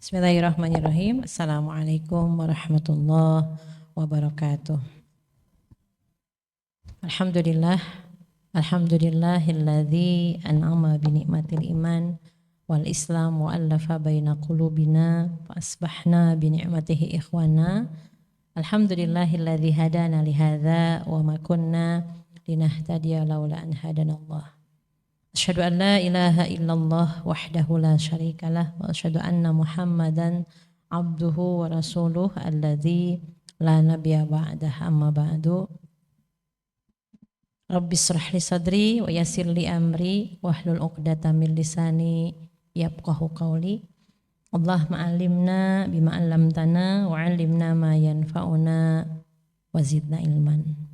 Bismillahirrahmanirrahim. Assalamualaikum warahmatullahi wabarakatuh. Alhamdulillah, alhamdulillahilladzi an'ama bi ni'matil iman wal islam wa allafa baina qulubina fa asbahna bi ni'matihi ikhwana. Alhamdulillahilladzi hadana li hadza wa ma kunna linahtadiya laula an hadanallah. Asyhadu an la ilaha illallah wahdahu la syarikalah wa asyhadu anna Muhammadan abduhu wa rasuluh alladzi la nabiyya ba'dah amma ba'du. Rabbi shrah li sadri wa yassir li amri wahlul 'uqdatam min lisani yafqahu qawli. Allahumma 'allimna bima 'allamtana wa 'allimna ma yanfa'una wa zidna ilman.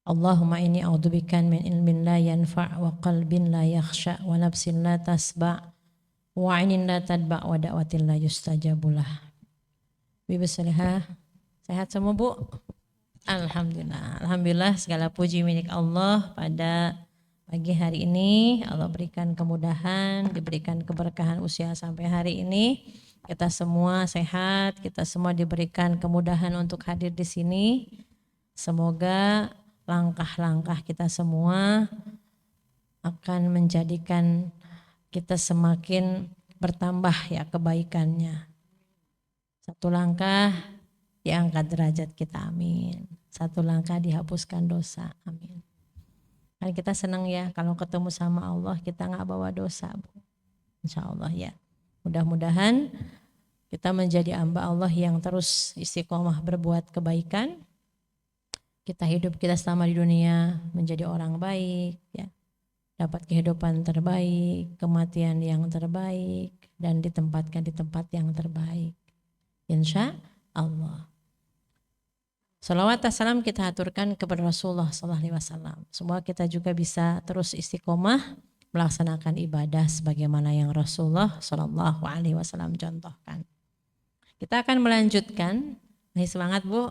Allahumma inni a'udzubika min ilmin la yanfa' wa qalbin la yakhsha wa nafsin la tasba' wa 'ainin la tadba' wa da'watin la yustajabulah. Bibi Salihah, sehat semua Bu? Alhamdulillah. Alhamdulillah, segala puji milik Allah pada pagi hari ini. Allah berikan kemudahan, diberikan keberkahan usia sampai hari ini. Kita semua sehat, kita semua diberikan kemudahan untuk hadir di sini. Semoga langkah-langkah kita semua akan menjadikan kita semakin bertambah ya kebaikannya. Satu langkah diangkat derajat kita, amin. Satu langkah dihapuskan dosa, amin. Kan kita senang ya kalau ketemu sama Allah kita nggak bawa dosa, Bu. Insya Allah ya. Mudah-mudahan kita menjadi hamba Allah yang terus istiqomah berbuat kebaikan. Kita hidup kita selama di dunia menjadi orang baik, ya, dapat kehidupan terbaik, kematian yang terbaik, dan ditempatkan di tempat yang terbaik. Insya Allah. Salawat dan salam kita aturkan kepada Rasulullah SAW. Semoga kita juga bisa terus istiqomah melaksanakan ibadah sebagaimana yang Rasulullah SAW contohkan. Kita akan melanjutkan. Semangat Bu.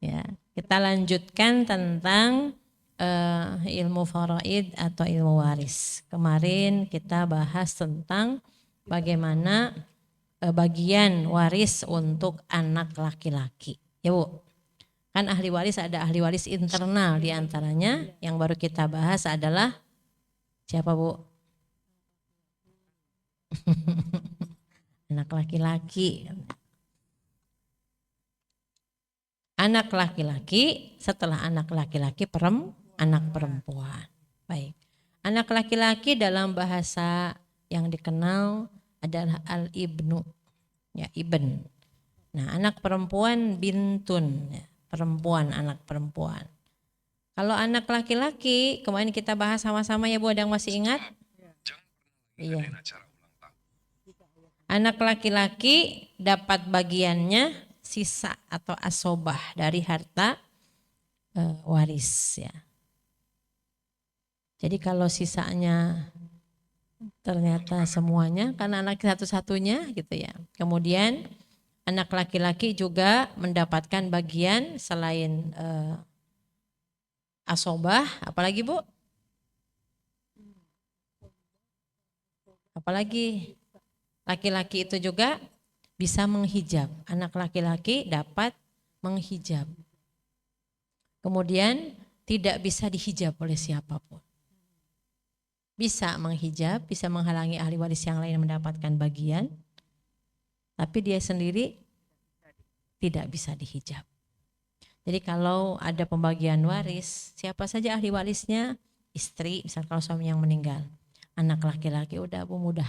Ya, kita lanjutkan tentang ilmu faraid atau ilmu waris. Kemarin kita bahas tentang bagaimana bagian waris untuk anak laki-laki. Ya Bu, kan ahli waris ada ahli waris internal diantaranya. Yang baru kita bahas adalah siapa Bu? Anak laki-laki. Anak laki-laki, setelah anak laki-laki anak perempuan. Baik. Anak laki-laki dalam bahasa yang dikenal adalah al-ibnu, ya, ibn. Nah, anak perempuan bintun, ya, perempuan, anak perempuan. Kalau anak laki-laki, kemarin kita bahas sama-sama ya Bu, ada yang masih ingat? Iya. Anak laki-laki dapat bagiannya sisa atau asobah dari harta waris, ya. Jadi kalau sisanya ternyata semuanya karena anak satu-satunya gitu ya. Kemudian anak laki-laki juga mendapatkan bagian selain asobah, apalagi Bu? Apalagi laki-laki itu juga bisa menghijab, anak laki-laki dapat menghijab. Kemudian tidak bisa dihijab oleh siapapun. Bisa menghijab, bisa menghalangi ahli waris yang lain mendapatkan bagian, tapi dia sendiri tidak bisa dihijab. Jadi kalau ada pembagian waris, siapa saja ahli warisnya? Istri, misal kalau suami yang meninggal. Anak laki-laki udah mudah.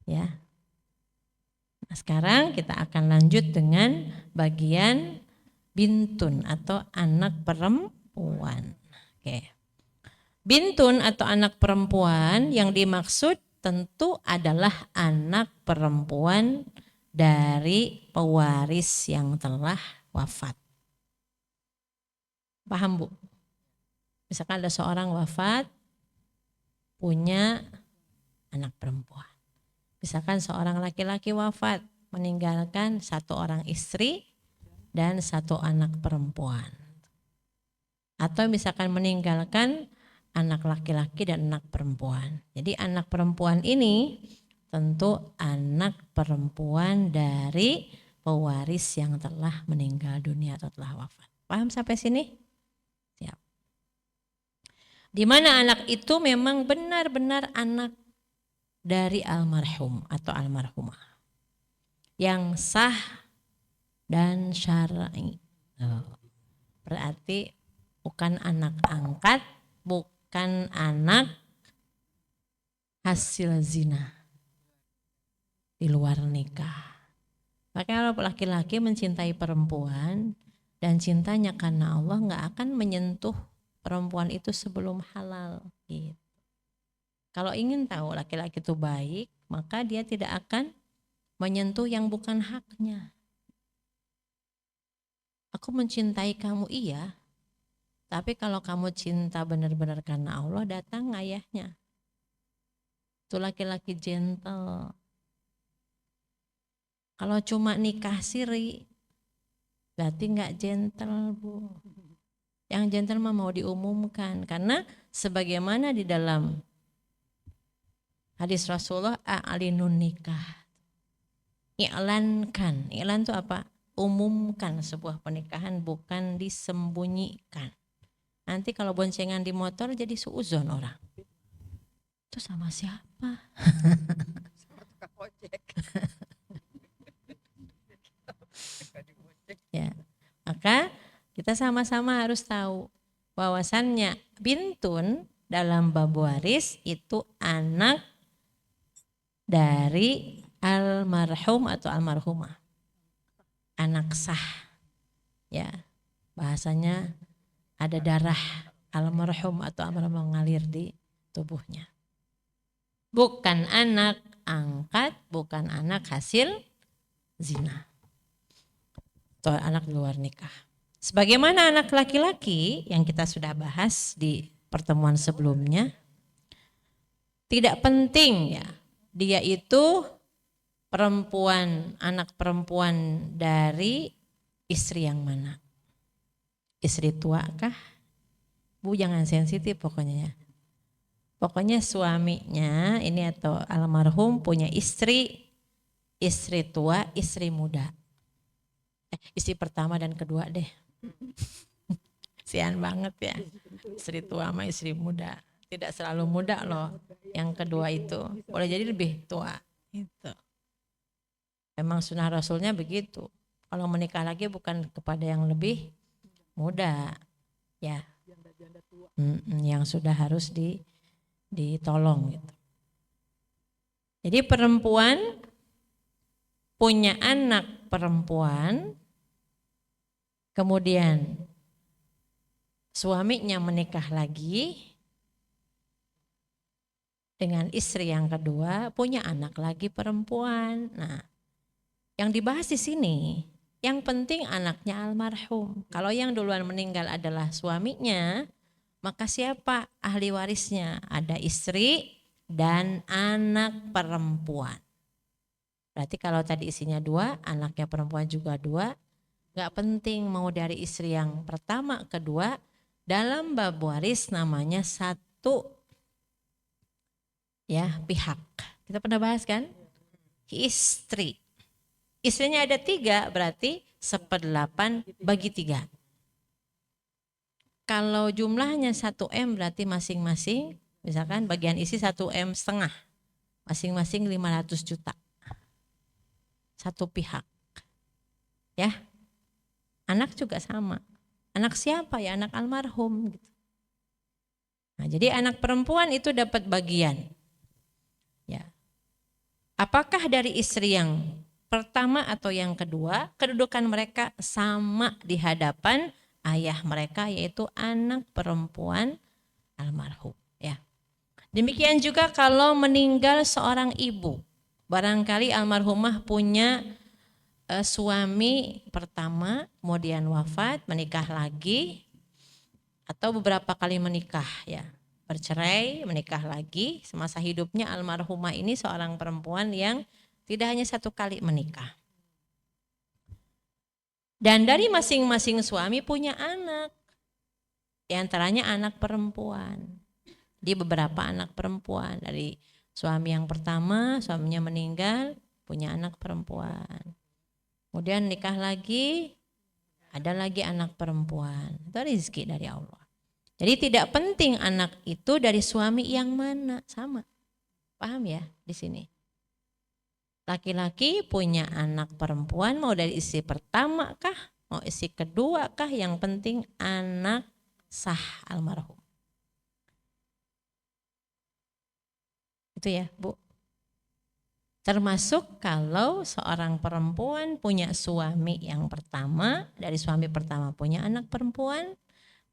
Ya. Nah, sekarang kita akan lanjut dengan bagian bintun atau anak perempuan. Oke. Bintun atau anak perempuan yang dimaksud tentu adalah anak perempuan dari pewaris yang telah wafat. Paham Bu? Misalkan ada seorang wafat punya anak perempuan. Misalkan seorang laki-laki wafat meninggalkan satu orang istri dan satu anak perempuan. Atau misalkan meninggalkan anak laki-laki dan anak perempuan. Jadi anak perempuan ini tentu anak perempuan dari pewaris yang telah meninggal dunia atau telah wafat. Paham sampai sini? Siap. Di mana anak itu memang benar-benar anak dari almarhum atau almarhumah yang sah dan syar'i. Berarti bukan anak angkat, bukan anak hasil zina di luar nikah. Makanya kalau laki-laki mencintai perempuan dan cintanya karena Allah nggak akan menyentuh perempuan itu sebelum halal. Gitu. Kalau ingin tahu laki-laki itu baik, maka dia tidak akan menyentuh yang bukan haknya. Aku mencintai kamu iya, tapi kalau kamu cinta benar-benar karena Allah, datang ayahnya. Itu laki-laki gentle. Kalau cuma nikah siri, berarti nggak gentle, Bu. Yang gentle mah mau diumumkan, karena sebagaimana di dalam hadis Rasulullah, a'linun nikah. Iklankan. Iklan itu apa? Umumkan sebuah pernikahan, bukan disembunyikan. Nanti kalau boncengan di motor jadi suuzon orang. Itu sama siapa? Sama tukang ojek. Ya, maka kita sama-sama harus tahu bahwasannya bintun dalam bab waris itu anak dari almarhum atau almarhumah, anak sah. Ya, bahasanya ada darah almarhum atau almarhum mengalir di tubuhnya. Bukan anak angkat, bukan anak hasil zina atau anak luar nikah. Sebagaimana anak laki-laki yang kita sudah bahas di pertemuan sebelumnya, tidak penting ya dia itu perempuan, anak perempuan dari istri yang mana. Istri tua kah? Bu jangan sensitif pokoknya ya. Pokoknya suaminya ini atau almarhum punya istri tua, istri muda. Istri pertama dan kedua deh. Sian banget ya. Istri tua sama istri muda. Tidak selalu muda loh. Yang kedua itu boleh jadi lebih tua. Gitu. Memang sunnah Rasulnya begitu. Kalau menikah lagi bukan kepada yang lebih muda. Ya. Yang sudah harus ditolong gitu. Jadi perempuan punya anak perempuan, kemudian suaminya menikah lagi dengan istri yang kedua, punya anak lagi perempuan. Nah, yang dibahas di sini, yang penting anaknya almarhum. Kalau yang duluan meninggal adalah suaminya, maka siapa ahli warisnya? Ada istri dan anak perempuan. Berarti kalau tadi isinya 2, anaknya perempuan juga 2, gak penting mau dari istri yang pertama, kedua, dalam bab waris namanya 1 ya pihak. Kita pernah bahas kan? Istri. Istrinya ada 3 berarti 1/8 bagi 3. Kalau jumlahnya 1M berarti masing-masing, misalkan bagian isi 1M setengah, masing-masing 500 juta. 1 pihak. Ya. Anak juga sama. Anak siapa ya? Anak almarhum gitu. Nah, jadi anak perempuan itu dapat bagian. Ya. Apakah dari istri yang pertama atau yang kedua, kedudukan mereka sama di hadapan ayah mereka, yaitu anak perempuan almarhum. Ya. Demikian juga kalau meninggal seorang ibu. Barangkali almarhumah punya suami pertama, kemudian wafat, menikah lagi, atau beberapa kali menikah ya, bercerai, menikah lagi. Semasa hidupnya almarhumah ini seorang perempuan yang tidak hanya 1 kali menikah. Dan dari masing-masing suami punya anak, di antaranya anak perempuan. Di beberapa anak perempuan, dari Suami yang pertama, suaminya meninggal, punya anak perempuan. Kemudian nikah lagi, ada lagi anak perempuan. Itu rezeki dari Allah. Jadi tidak penting anak itu dari suami yang mana, sama. Paham ya di sini? Laki-laki punya anak perempuan mau dari istri pertama kah, mau istri kedua kah, yang penting anak sah almarhum. Itu ya, Bu. Termasuk kalau seorang perempuan punya suami yang pertama, dari suami pertama punya anak perempuan,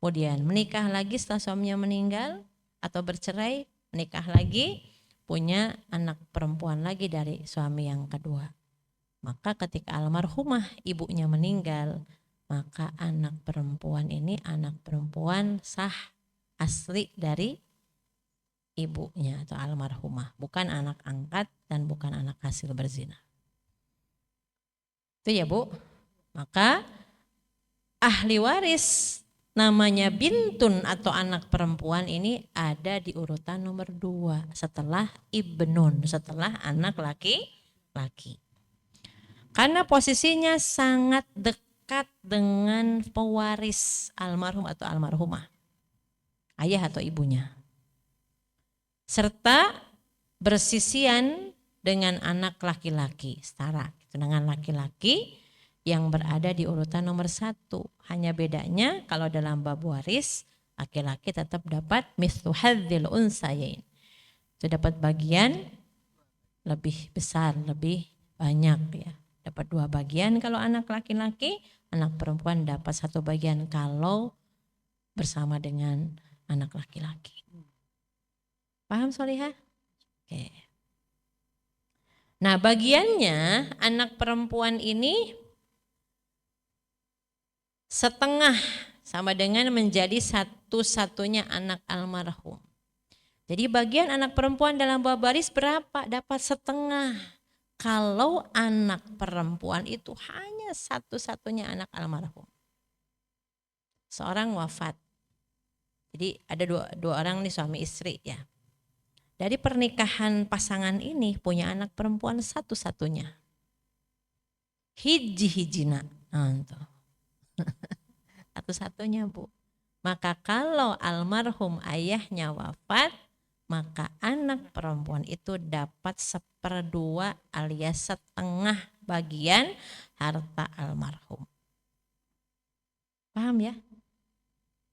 kemudian menikah lagi setelah suaminya meninggal atau bercerai, menikah lagi, punya anak perempuan lagi dari suami yang kedua. Maka ketika almarhumah ibunya meninggal, maka anak perempuan ini anak perempuan sah asli dari ibunya atau almarhumah, bukan anak angkat dan bukan anak hasil berzina. Itu ya, Bu. Maka ahli waris namanya bintun atau anak perempuan ini ada di urutan nomor 2 setelah ibnun, setelah anak laki-laki. Karena posisinya sangat dekat dengan pewaris almarhum atau almarhumah, ayah atau ibunya. Serta bersisian dengan anak laki-laki, setara dengan laki-laki yang berada di urutan nomor 1. Hanya bedanya kalau dalam bab waris, laki-laki tetap dapat mithlu hadzil unsayain. Itu dapat bagian lebih besar, lebih banyak ya. Dapat 2 bagian kalau anak laki-laki, anak perempuan dapat 1 bagian kalau bersama dengan anak laki-laki. Paham Solihah? Oke. Nah, bagiannya anak perempuan ini setengah sama dengan menjadi satu-satunya anak almarhum. Jadi bagian anak perempuan dalam bab waris berapa? Dapat setengah. Kalau anak perempuan itu hanya satu-satunya anak almarhum. Seorang wafat. Jadi ada dua orang nih suami istri ya. Dari pernikahan pasangan ini punya anak perempuan satu-satunya. Hiji-hijina. Satu-satunya, Bu. Maka kalau almarhum ayahnya wafat, maka anak perempuan itu dapat 1/2 alias setengah bagian harta almarhum. Paham ya?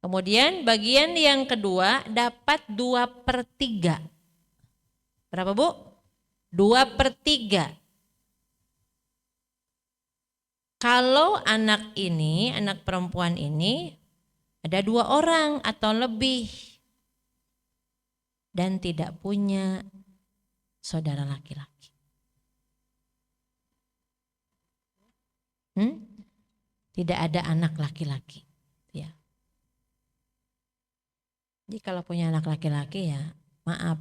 Kemudian bagian yang kedua dapat 2/3. Berapa, Bu? 2/3. Kalau anak ini, anak perempuan ini ada 2 orang atau lebih dan tidak punya saudara laki-laki. Tidak ada anak laki-laki. Ya. Jadi kalau punya anak laki-laki ya maaf.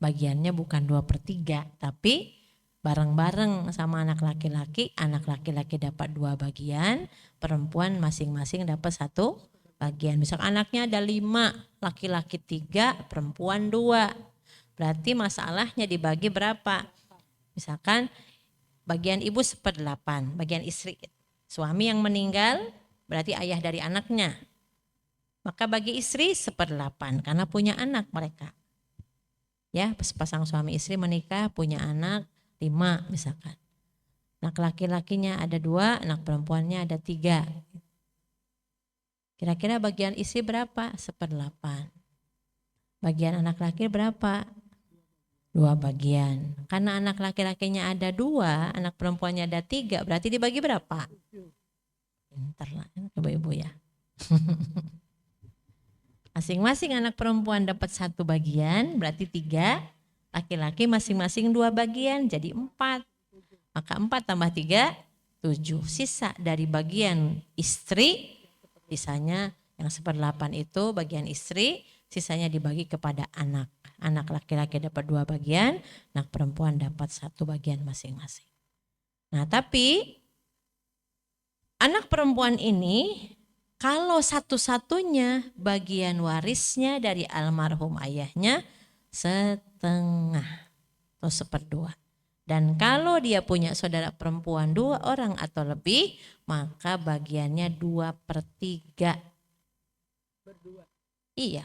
Bagiannya bukan 2/3 tapi bareng-bareng sama anak laki-laki dapat 2 bagian, perempuan masing-masing dapat 1 bagian. Misal anaknya ada 5, laki-laki 3, perempuan 2. Berarti masalahnya dibagi berapa? Misalkan bagian ibu 1/8, bagian istri. Suami yang meninggal berarti ayah dari anaknya. Maka bagi istri 1/8 karena punya anak mereka. Ya, pasang suami istri menikah punya anak 5 misalkan. Anak laki-lakinya ada 2, anak perempuannya ada 3. Kira-kira bagian istri berapa? 1/8. Bagian anak laki berapa? 2 bagian. Karena anak laki-lakinya ada 2, anak perempuannya ada 3, berarti dibagi berapa? Pintar lah ibu-ibu ya. Masing-masing anak perempuan dapat 1 bagian, berarti 3. Laki-laki masing-masing 2 bagian, jadi 4. Maka 4 tambah 3, 7. Sisa dari bagian istri, sisanya yang 1/8 itu bagian istri, sisanya dibagi kepada anak. Anak laki-laki dapat 2 bagian, anak perempuan dapat 1 bagian masing-masing. Nah tapi anak perempuan ini kalau satu-satunya bagian warisnya dari almarhum ayahnya, setengah atau seperdua. Dan kalau dia punya saudara perempuan 2 orang atau lebih, maka bagiannya 2/3. Berdua. Iya,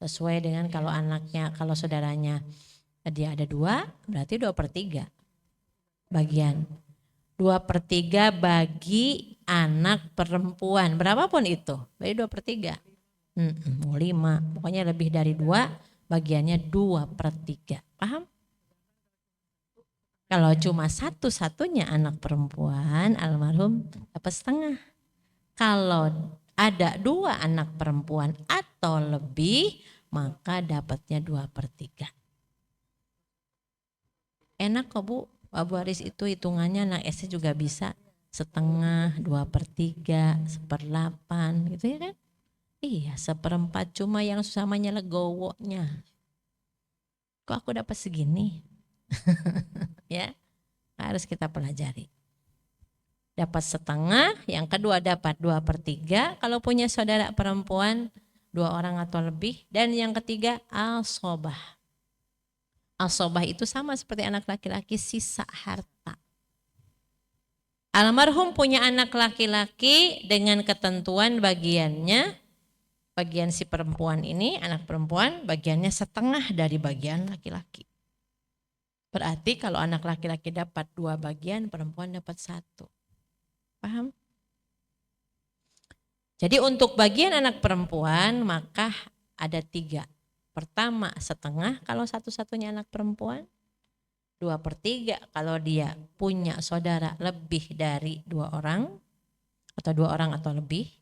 sesuai dengan kalau anaknya, kalau saudaranya dia ada 2, berarti 2/3 bagian. 2/3 bagi anak perempuan, berapapun itu, berarti 2/3. 5, pokoknya lebih dari 2, bagiannya 2/3. Paham? Kalau cuma satu-satunya anak perempuan, almarhum dapat setengah. Kalau ada 2 anak perempuan atau lebih, maka dapatnya 2/3. Enak kok Bu, Abu Haris itu hitungannya anak SD juga bisa. Setengah, 2/3, 1/8 gitu ya kan? Iya, 1/4 cuma yang samanya legowonya. Kok aku dapat segini? Ya, harus kita pelajari. Dapat setengah, yang kedua dapat 2/3 kalau punya saudara perempuan 2 orang atau lebih, dan yang ketiga asobah. Asobah itu sama seperti anak laki-laki, sisa harta. Almarhum punya anak laki-laki dengan ketentuan bagiannya, bagian si perempuan ini, anak perempuan bagiannya setengah dari bagian laki-laki. Berarti kalau anak laki-laki dapat 2 bagian, perempuan dapat 1. Paham? Jadi untuk bagian anak perempuan maka ada 3. Pertama setengah kalau satu-satunya anak perempuan. 2/3 kalau dia punya saudara lebih dari 2 orang atau 2 orang atau lebih.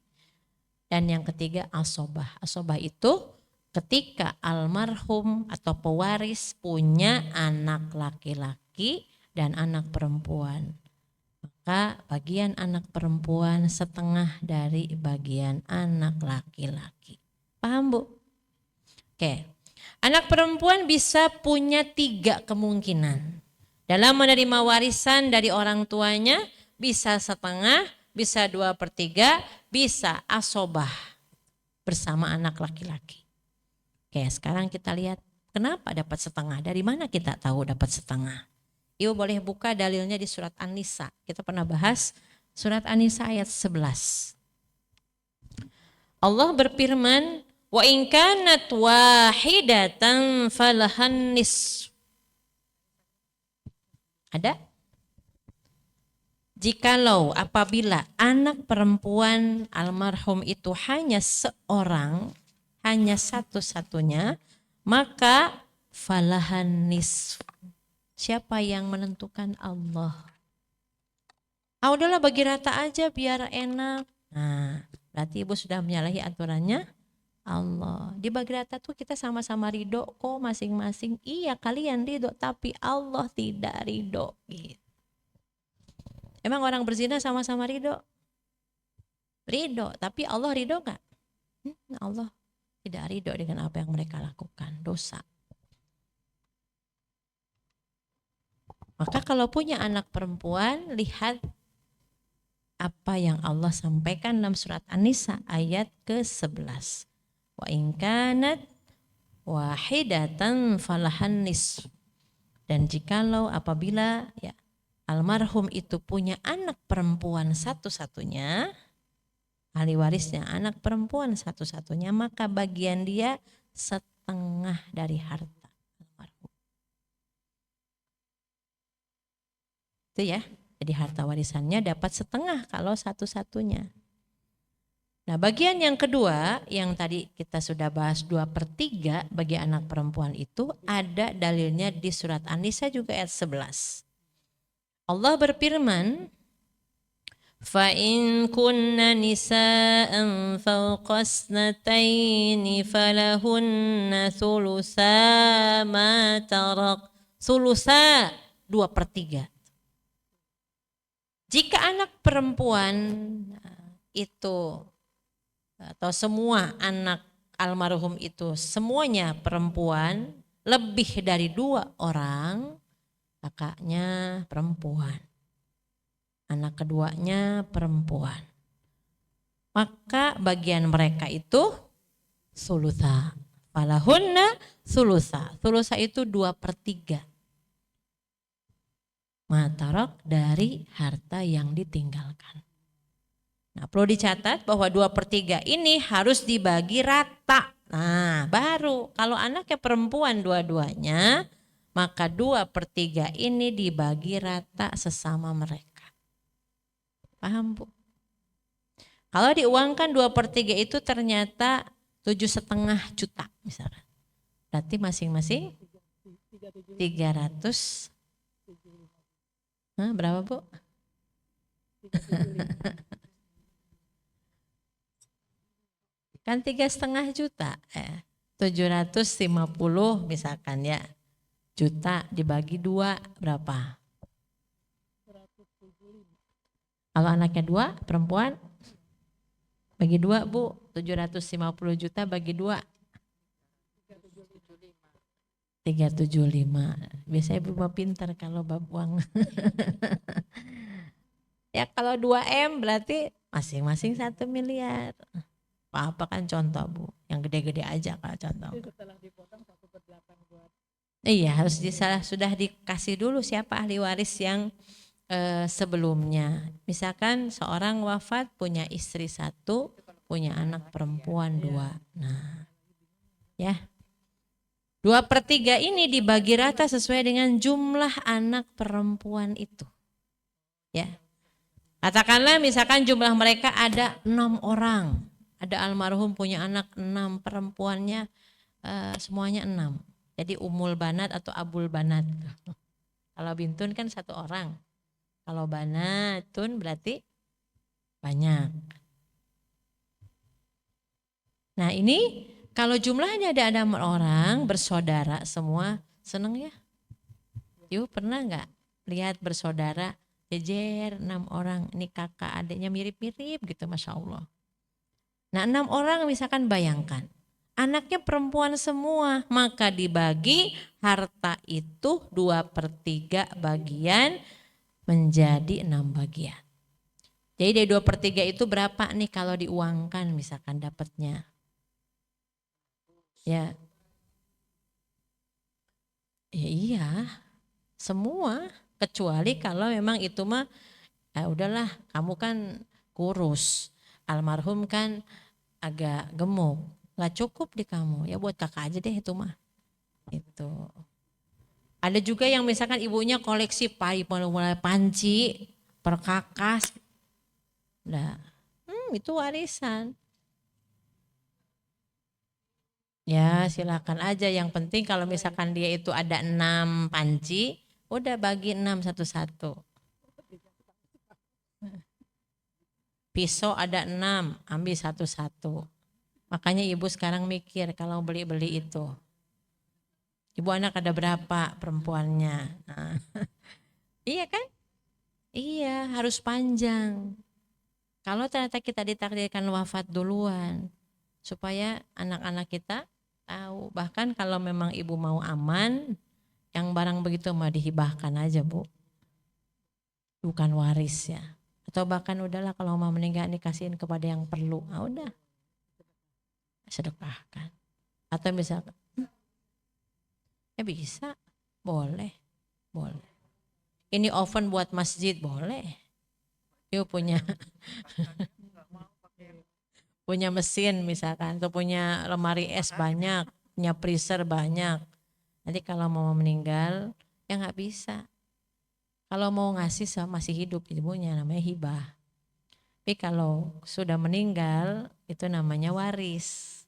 Dan yang ketiga asobah. Asobah itu ketika almarhum atau pewaris punya anak laki-laki dan anak perempuan. Maka bagian anak perempuan setengah dari bagian anak laki-laki. Paham Bu? Oke. Anak perempuan bisa punya 3 kemungkinan. Dalam menerima warisan dari orang tuanya bisa setengah, bisa 2/3, bisa asobah bersama anak laki-laki. Oke, sekarang kita lihat kenapa dapat setengah. Dari mana kita tahu dapat setengah? Ibu boleh buka dalilnya di surat An-Nisa. Kita pernah bahas surat An-Nisa ayat 11. Allah berfirman, wa in kanat wahidatan falahan nisf. Ada? Jikalau apabila anak perempuan almarhum itu hanya seorang, hanya satu-satunya, maka falahan nisf. Siapa yang menentukan? Allah. Udahlah bagi rata aja biar enak. Nah, berarti ibu sudah menyalahi aturannya Allah. Di bagi rata tuh kita sama-sama ridho kok masing-masing. Iya kalian ridho tapi Allah tidak ridho. Gitu. Emang orang berzina sama-sama ridho? Ridho, tapi Allah ridho gak? Allah tidak ridho dengan apa yang mereka lakukan, dosa. Maka kalau punya anak perempuan, lihat apa yang Allah sampaikan dalam surat An-Nisa ayat ke-11. Wa in kanat wahidatan falahan nisf. Dan jikalau apabila ya almarhum itu punya anak perempuan satu-satunya, ahli warisnya anak perempuan satu-satunya, maka bagian dia setengah dari harta almarhum. Itu ya, jadi harta warisannya dapat setengah kalau satu-satunya. Nah bagian yang kedua yang tadi kita sudah bahas 2/3 bagi anak perempuan itu ada dalilnya di surat An-Nisa juga ayat 11. Allah berfirman, fa in kunna nisa'an fawqa ithnataini falahunna thulutsa ma tarak. Thulutsa 2/3. Jika anak perempuan itu atau semua anak almarhum itu semuanya perempuan, lebih dari 2 orang, kakaknya perempuan, anak keduanya perempuan, maka bagian mereka itu thulutsa Falahunna thulutsa. Thulutsa itu 2/3. Matarok dari harta yang ditinggalkan. Nah, perlu dicatat bahwa 2/3 ini harus dibagi rata. Nah, baru kalau anaknya perempuan dua-duanya, maka 2/3 ini dibagi rata sesama mereka. Paham, Bu? Kalau diuangkan 2/3 itu ternyata 7,5 juta misalkan. Berarti masing-masing 300. Berapa, Bu? Kan 3,5 juta. 750 misalkan ya. Juta dibagi 2 berapa? Kalau anaknya 2 perempuan bagi 2, Bu. 750 juta bagi 2. 375. Biasanya ibu mah pintar kalau bab uang. Ya kalau 2M berarti masing-masing 1 miliar. Apa kan contoh, Bu. Yang gede-gede aja kalau contoh. Setelah dipotong 1/8 buat. Iya, harus sudah dikasih dulu siapa ahli waris yang sebelumnya. Misalkan seorang wafat punya istri 1, punya anak perempuan 2. Nah, ya. 2/3 ini dibagi rata sesuai dengan jumlah anak perempuan itu. Ya. Katakanlah misalkan jumlah mereka ada 6 orang. Ada almarhum punya anak 6, perempuannya semuanya 6. Jadi umul banat atau abul banat. Kalau bintun kan 1 orang. Kalau banatun berarti banyak. Nah ini kalau jumlahnya ada 6 orang bersaudara semua, seneng ya? Yuk pernah nggak lihat bersaudara jejer 6 orang, ini kakak adiknya mirip-mirip gitu, Masya Allah. Nah 6 orang misalkan bayangkan, anaknya perempuan semua, maka dibagi harta itu 2/3 bagian menjadi 6 bagian. Jadi dari 2/3 itu berapa nih kalau diuangkan misalkan dapatnya? Ya. Ya iya, semua kecuali kalau memang itu mah udahlah kamu kan kurus, almarhum kan agak gemuk, nggak cukup di kamu, ya buat kakak aja deh itu mah. Itu. Ada juga yang misalkan ibunya koleksi mulai panci, perkakas, nah, itu warisan. Ya silakan aja, yang penting kalau misalkan dia itu ada 6 panci, udah bagi 6 satu-satu. Pisau ada 6, ambil satu-satu. Makanya ibu sekarang mikir kalau beli-beli itu. Ibu anak ada berapa perempuannya? Nah. Iya kan? Iya, harus panjang. Kalau ternyata kita ditakdirkan wafat duluan, supaya anak-anak kita tahu. Bahkan kalau memang ibu mau aman, yang barang begitu mau dihibahkan aja, Bu. Bukan waris ya. Atau bahkan udahlah kalau mau meninggal dikasihin kepada yang perlu. Udah. Sedekahkan. Atau misalkan bisa, boleh. Ini oven buat masjid, boleh. Yuk punya mesin misalkan, atau punya lemari es banyak, punya freezer banyak. Nanti kalau mau meninggal, ya nggak bisa. Kalau mau ngasih masih hidup ibunya, namanya hibah. Tapi kalau sudah meninggal, itu namanya waris.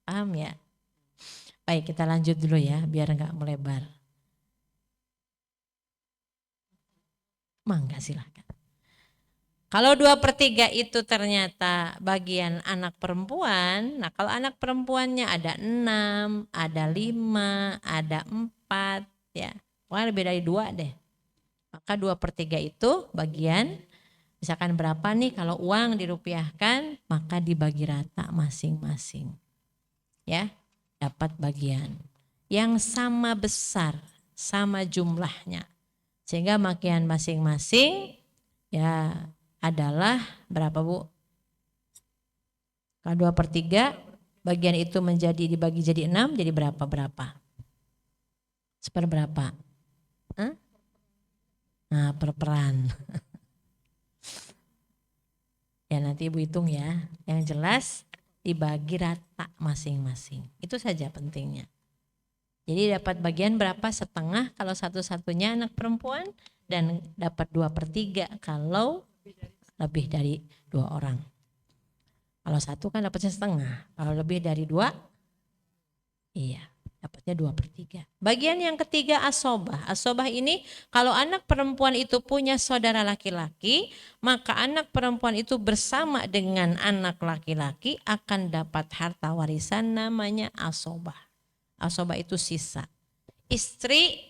Paham ya? Baik, kita lanjut dulu ya, biar nggak melebar. Mangga silahkan. Kalau 2/3 itu ternyata bagian anak perempuan, nah kalau anak perempuannya ada 6, ada 5, ada 4, ya, pokoknya lebih dari 2 deh. Maka 2/3 itu bagian, misalkan berapa nih kalau uang dirupiahkan, maka dibagi rata masing-masing. Ya, dapat bagian yang sama besar, sama jumlahnya. Sehingga makian masing-masing ya adalah berapa, Bu? Kalau 2/3 bagian itu dibagi jadi 6, jadi berapa? Seperberapa? Hah? Nah, perperan. Ya nanti ibu hitung ya. Yang jelas dibagi rata masing-masing. Itu saja pentingnya. Jadi dapat bagian berapa? Setengah kalau satu-satunya anak perempuan, dan dapat 2/3 kalau lebih dari 2 orang. Kalau satu kan dapatnya setengah. Kalau lebih dari 2, iya dapatnya 2/3. Bagian yang ketiga asobah. Asobah ini kalau anak perempuan itu punya saudara laki-laki, maka anak perempuan itu bersama dengan anak laki-laki akan dapat harta warisan, namanya asobah. Asobah itu sisa. Istri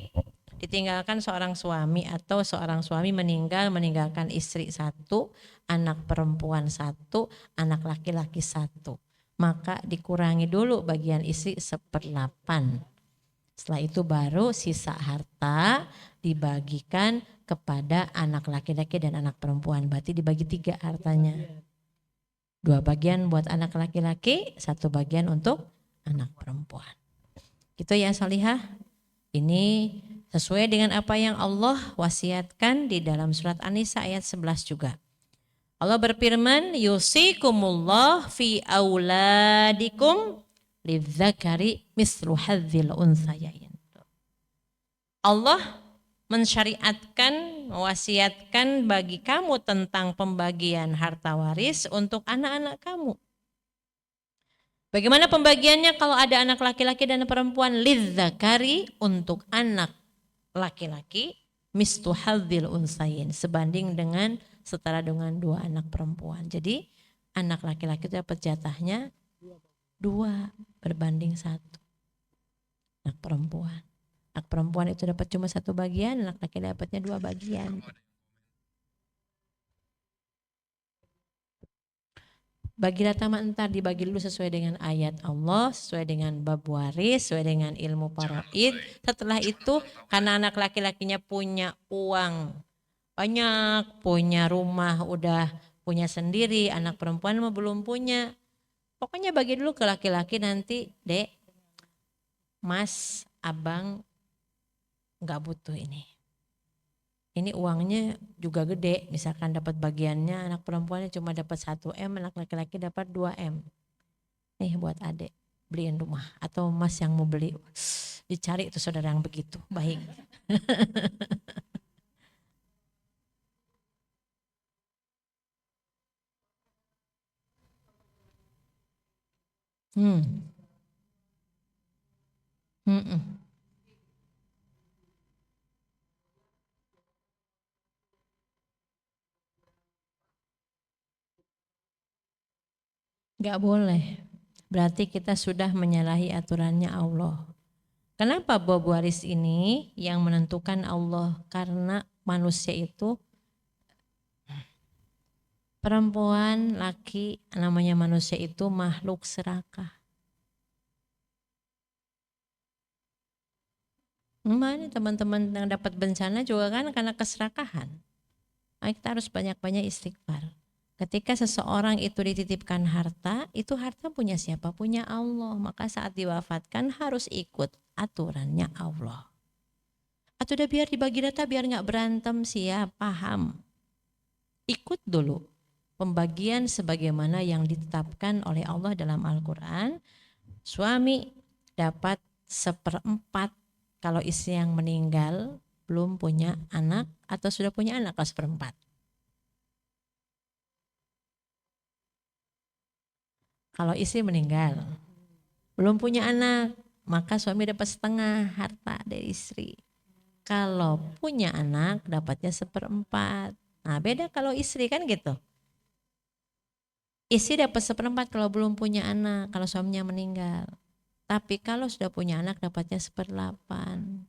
ditinggalkan seorang suami atau seorang suami meninggalkan istri 1, anak perempuan 1, anak laki-laki 1. Maka dikurangi dulu bagian istri 1/8. Setelah itu baru sisa harta dibagikan kepada anak laki-laki dan anak perempuan. Berarti dibagi 3 hartanya. 2 bagian buat anak laki-laki, 1 bagian untuk anak perempuan. Gitu ya Salihah. Ini sesuai dengan apa yang Allah wasiatkan di dalam surat An-Nisa ayat 11 juga. Allah berfirman, yusikumullah fi auladikum lidzakari mislu hadzil unsayain. Allah mensyariatkan, mewasiatkan bagi kamu tentang pembagian harta waris untuk anak-anak kamu. Bagaimana pembagiannya kalau ada anak laki-laki dan perempuan? Lidzakari, untuk anak laki-laki, mislu hadzil unsayain, sebanding dengan setara dengan 2 anak perempuan. Jadi anak laki-laki itu dapat jatahnya 2 berbanding 1 anak perempuan. Anak perempuan itu dapat cuma 1 bagian, anak laki dapatnya 2 bagian. Bagi rata entar dibagi dulu sesuai dengan ayat Allah, sesuai dengan bab waris, sesuai dengan ilmu faraid. Setelah itu karena anak laki-lakinya punya uang banyak, punya rumah udah punya sendiri, anak perempuan mah belum punya. Pokoknya bagi dulu ke laki-laki, nanti Dek, Mas, Abang nggak butuh ini. Ini uangnya juga gede, misalkan dapat bagiannya anak perempuannya cuma dapat 1 M, anak laki-laki dapat 2 M. Nih buat adek, beliin rumah. Atau Mas yang mau beli, dicari itu saudara yang begitu, baik. Gak boleh. Berarti kita sudah menyalahi aturannya Allah. Kenapa bab waris ini yang menentukan Allah? Karena manusia itu perempuan, laki, namanya manusia itu makhluk serakah. Mana teman-teman yang dapat bencana juga kan karena keserakahan. Kita harus banyak-banyak istighfar. Ketika seseorang itu dititipkan harta, itu harta punya siapa? Punya Allah. Maka saat diwafatkan harus ikut aturannya Allah. Atau udah biar dibagi rata, biar nggak berantem sih ya, paham. Ikut dulu pembagian sebagaimana yang ditetapkan oleh Allah dalam Al-Quran. Suami dapat 1/4 kalau istri yang meninggal belum punya anak atau sudah punya anak, kalau 1/4. Kalau istri meninggal, belum punya anak, maka suami dapat setengah harta dari istri. Kalau punya anak, dapatnya 1/4. Nah beda kalau istri kan gitu. Istri dapat 1/4 kalau belum punya anak, kalau suaminya meninggal. Tapi kalau sudah punya anak, dapatnya 1/8.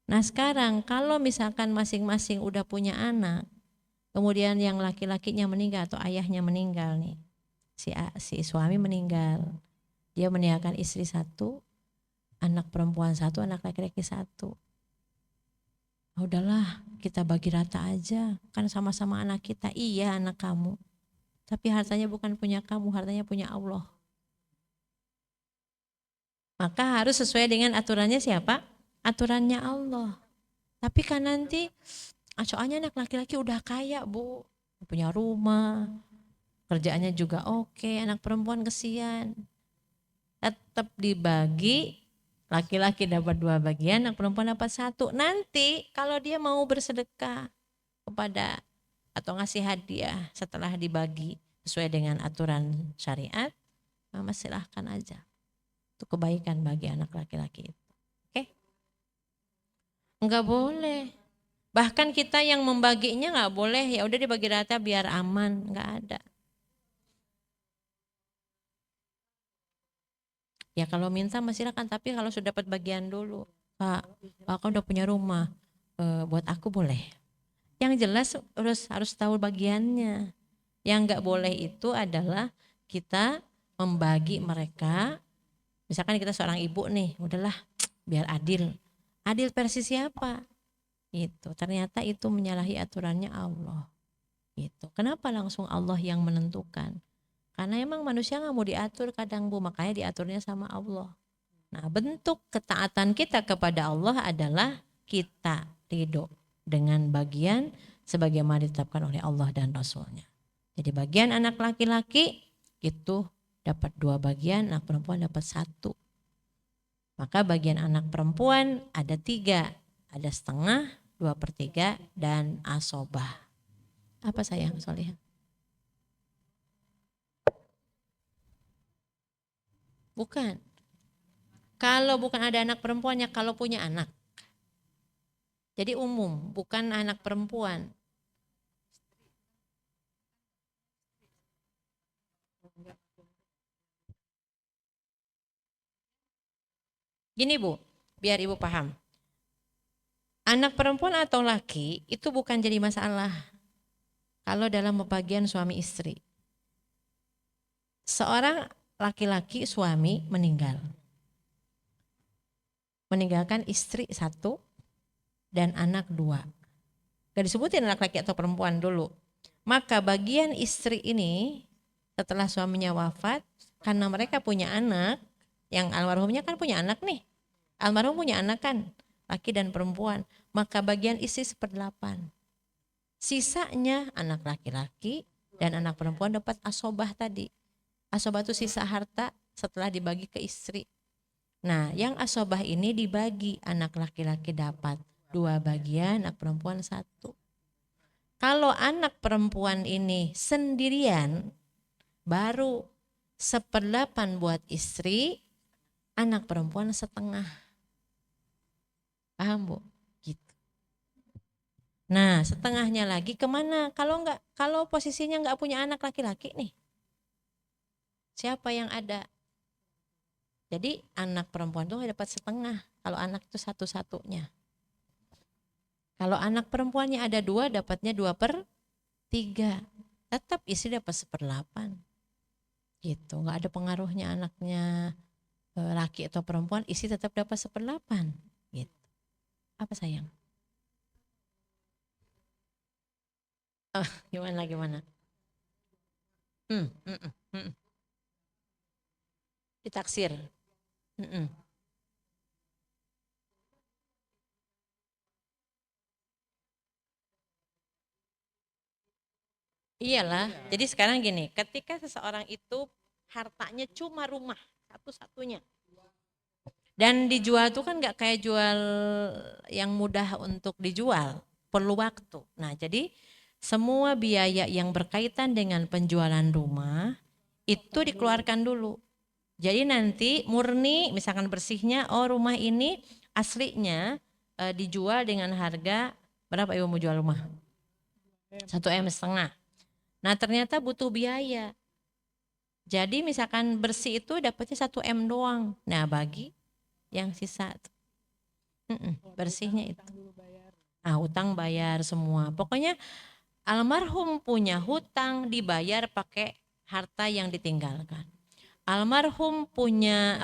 Nah sekarang kalau misalkan masing-masing udah punya anak, kemudian yang laki-lakinya meninggal atau ayahnya meninggal nih, si suami meninggal, dia meninggalkan istri 1, anak perempuan 1, anak laki-laki 1. Udahlah kita bagi rata aja, kan sama-sama anak kita. Iya anak kamu, tapi hartanya bukan punya kamu, hartanya punya Allah. Maka harus sesuai dengan aturannya siapa? Aturannya Allah. Tapi kan nanti soalnya anak laki-laki udah kaya Bu, punya rumah, kerjaannya juga oke, anak perempuan kesian. Tetap dibagi, laki-laki dapat 2 bagian, anak perempuan dapat 1. Nanti kalau dia mau bersedekah kepada atau ngasih hadiah setelah dibagi sesuai dengan aturan syariat, mama silahkan aja. Itu kebaikan bagi anak laki-laki itu. Oke? Enggak boleh. Bahkan kita yang membaginya enggak boleh, ya udah dibagi rata biar aman, enggak ada. Ya kalau minta silakan, tapi kalau sudah dapat bagian dulu. Pak, Pak udah punya rumah, buat aku boleh. Yang jelas harus tahu bagiannya. Yang enggak boleh itu adalah kita membagi mereka. Misalkan kita seorang ibu nih, udahlah biar adil. Adil versi siapa? Itu ternyata itu menyalahi aturannya Allah. Itu. Kenapa langsung Allah yang menentukan? Karena emang manusia nggak mau diatur kadang Bu, makanya diaturnya sama Allah. Nah, bentuk ketaatan kita kepada Allah adalah kita ridho dengan bagian sebagaimana ditetapkan oleh Allah dan Rasulnya. Jadi bagian anak laki-laki itu dapat 2 bagian, anak perempuan dapat 1. Maka bagian anak perempuan ada 3, ada setengah, 2/3 dan asobah. Apa sayang Solihah? Bukan. Kalau bukan ada anak perempuannya, kalau punya anak. Jadi umum, bukan anak perempuan. Gini Bu, biar Ibu paham. Anak perempuan atau laki itu bukan jadi masalah kalau dalam pembagian suami istri. Seorang laki-laki suami meninggal. Meninggalkan istri 1 dan anak 2. Gak disebutin anak laki atau perempuan dulu. Maka bagian istri ini setelah suaminya wafat, karena mereka punya anak, yang almarhumnya kan punya anak nih. Almarhum punya anak kan, laki dan perempuan. Maka bagian istri 1/8. Sisanya anak laki-laki dan anak perempuan dapat asobah tadi. Asobah itu sisa harta setelah dibagi ke istri. Nah, yang asobah ini dibagi, anak laki-laki dapat 2 bagian, anak perempuan 1. Kalau anak perempuan ini sendirian, baru 1/8 buat istri, anak perempuan 1/2. Paham Bu? Gitu. Nah, 1/2-nya lagi kemana? Kalau posisinya nggak punya anak laki-laki nih, siapa yang ada? Jadi anak perempuan tuh dapat 1/2. Kalau anak itu satu-satunya. Kalau anak perempuannya ada 2, dapatnya 2/3. Tetap istri dapat 1/8. Gitu, nggak ada pengaruhnya anaknya laki atau perempuan, istri tetap dapat 1/8. Gitu. Apa sayang? Gimana? Ditaksir. Iyalah, jadi sekarang gini, ketika seseorang itu hartanya cuma rumah satu-satunya, dan dijual tuh kan nggak kayak jual yang mudah untuk dijual, perlu waktu. Nah, jadi semua biaya yang berkaitan dengan penjualan rumah itu dikeluarkan dulu. Jadi nanti murni misalkan bersihnya, oh rumah ini aslinya dijual dengan harga berapa Ibu mau jual rumah? 1,5 M. Nah ternyata butuh biaya. Jadi misalkan bersih itu dapatnya 1 M doang. Nah bagi yang sisa bersihnya itu. Utang bayar semua. Pokoknya almarhum punya hutang dibayar pakai harta yang ditinggalkan. Almarhum punya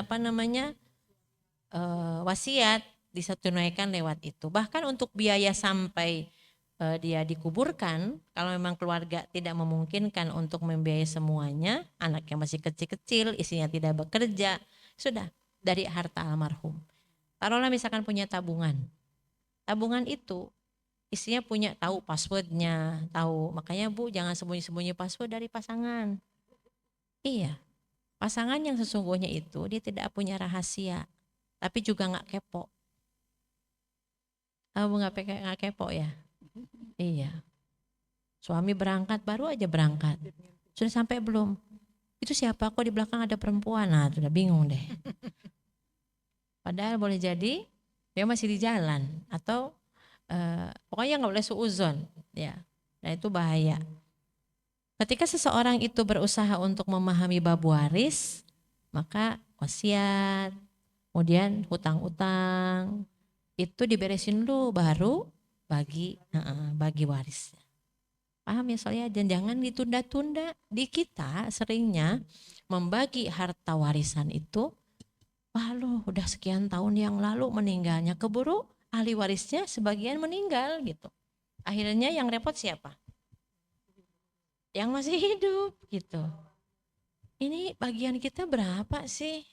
wasiat ditunaikan lewat itu. Bahkan untuk biaya sampai dia dikuburkan, kalau memang keluarga tidak memungkinkan untuk membiayai semuanya, anaknya masih kecil-kecil, istrinya tidak bekerja, sudah dari harta almarhum. Taruhlah misalkan punya tabungan. Tabungan itu istrinya punya, tahu passwordnya, tahu. Makanya Bu jangan sembunyi-sembunyi password dari pasangan. Iya, pasangan yang sesungguhnya itu dia tidak punya rahasia, tapi juga nggak kepo. Tahu nggak kepo ya? Iya. Suami berangkat, baru aja berangkat. Sudah sampai belum? Itu siapa? Kok di belakang ada perempuan? Nah, sudah bingung deh. Padahal boleh jadi dia masih di jalan atau pokoknya nggak boleh suuzon, ya. Nah itu bahaya. Ketika seseorang itu berusaha untuk memahami bab waris, maka wasiat, kemudian hutang-hutang itu diberesin dulu, baru bagi waris. Paham ya soalnya, dan jangan ditunda-tunda. Di kita seringnya membagi harta warisan itu, wah lu udah sekian tahun yang lalu meninggalnya, keburu ahli warisnya sebagian meninggal gitu. Akhirnya yang repot siapa? Yang masih hidup gitu. Ini bagian kita berapa sih?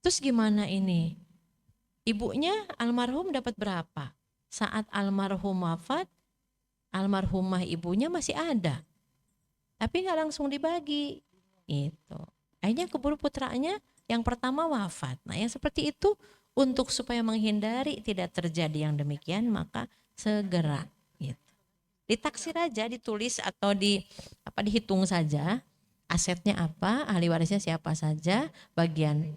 Terus gimana ini? Ibunya almarhum dapat berapa? Saat almarhum wafat, almarhumah ibunya masih ada. Tapi nggak langsung dibagi. Itu. Akhirnya keburu putranya yang pertama wafat. Nah yang seperti itu untuk supaya menghindari tidak terjadi yang demikian, maka segera gitu. Ditaksir aja, ditulis atau dihitung saja asetnya apa, ahli warisnya siapa saja, bagian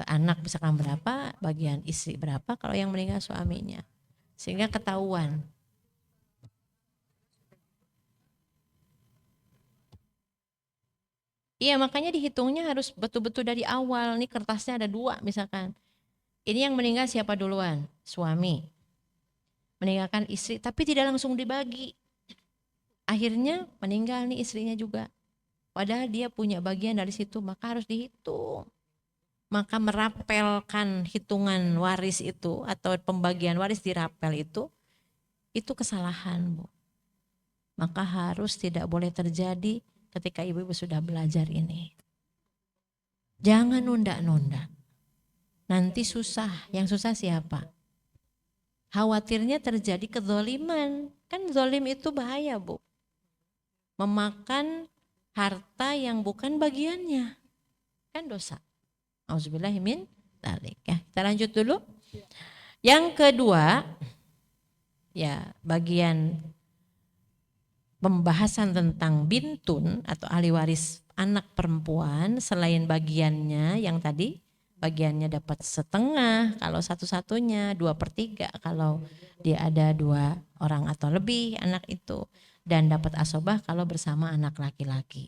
anak misalkan berapa, bagian istri berapa kalau yang meninggal suaminya, sehingga ketahuan. Iya makanya dihitungnya harus betul-betul dari awal. Nih kertasnya ada 2 misalkan. Ini yang meninggal siapa duluan? Suami. Meninggalkan istri tapi tidak langsung dibagi. Akhirnya meninggal nih istrinya juga. Padahal dia punya bagian dari situ, maka harus dihitung. Maka merapelkan hitungan waris itu atau pembagian waris dirapel itu kesalahan, Bu. Maka harus tidak boleh terjadi ketika ibu-ibu sudah belajar ini. Jangan nunda-nunda. Nanti susah. Yang susah siapa? Khawatirnya terjadi kezoliman. Kan zolim itu bahaya, Bu. Memakan harta yang bukan bagiannya. Kan dosa. Auzubillahimin dzalik. Ya, kita lanjut dulu. Yang kedua, ya bagian pembahasan tentang bintun atau ahli waris anak perempuan, selain bagiannya yang tadi, bagiannya dapat setengah kalau satu-satunya, 2/3 kalau dia ada 2 orang atau lebih anak itu, dan dapat asobah kalau bersama anak laki-laki.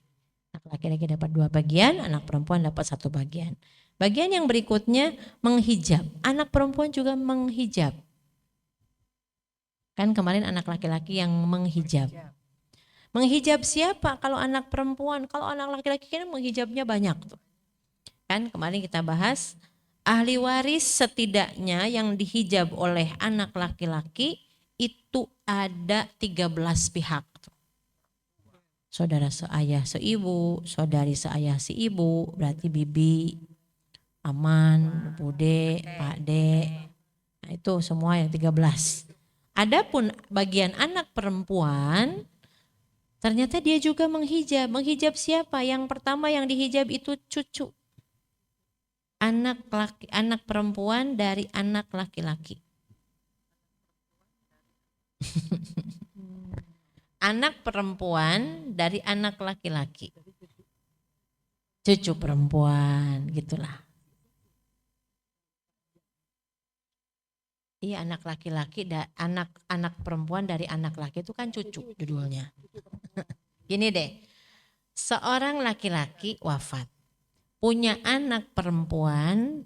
Anak laki-laki dapat 2 bagian, anak perempuan dapat 1 bagian. Bagian yang berikutnya menghijab, anak perempuan juga menghijab. Kan kemarin anak laki-laki yang menghijab. Menghijab siapa? Kalau anak perempuan, kalau anak laki-laki kan menghijabnya banyak tuh. Kan kemarin kita bahas ahli waris setidaknya yang dihijab oleh anak laki-laki itu ada 13 pihak. Saudara seayah seibu, saudari seayah seibu, berarti bibi, aman, bude, pakde. Nah itu semua yang 13. Adapun bagian anak perempuan ternyata dia juga menghijab. Menghijab siapa? Yang pertama yang dihijab itu cucu. Anak perempuan dari anak laki-laki. Anak perempuan dari anak laki-laki. Cucu perempuan, gitulah. Iya, anak laki-laki dan anak perempuan dari anak laki itu kan cucu judulnya. Gini deh, seorang laki-laki wafat, punya anak perempuan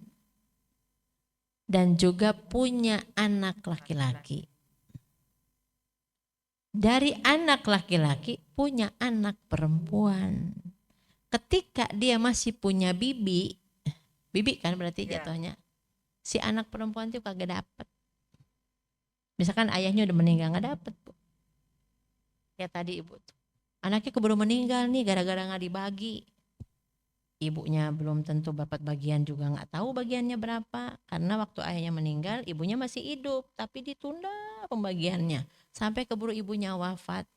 dan juga punya anak laki-laki. Dari anak laki-laki punya anak perempuan. Ketika dia masih punya bibi kan berarti jatuhnya, si anak perempuan itu kagak dapet. Misalkan ayahnya udah meninggal, nggak dapet, Bu. Ya tadi ibu tuh, anaknya keburu meninggal nih gara-gara nggak dibagi. Ibunya belum tentu dapat bagian juga nggak tahu bagiannya berapa. Karena waktu ayahnya meninggal ibunya masih hidup. Tapi ditunda pembagiannya. Sampai keburu ibunya wafat.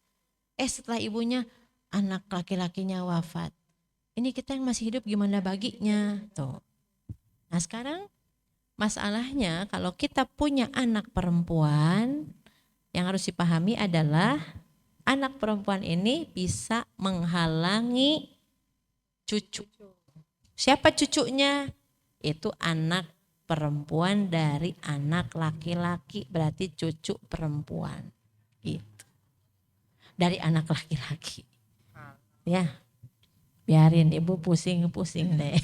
Setelah ibunya anak laki-lakinya wafat. Ini kita yang masih hidup gimana baginya? Tuh. Nah sekarang masalahnya kalau kita punya anak perempuan, yang harus dipahami adalah anak perempuan ini bisa menghalangi cucu. Siapa cucunya? Itu anak perempuan dari anak laki-laki, berarti cucu perempuan. Gitu. Dari anak laki-laki. Ya. Biarin ibu pusing-pusing deh.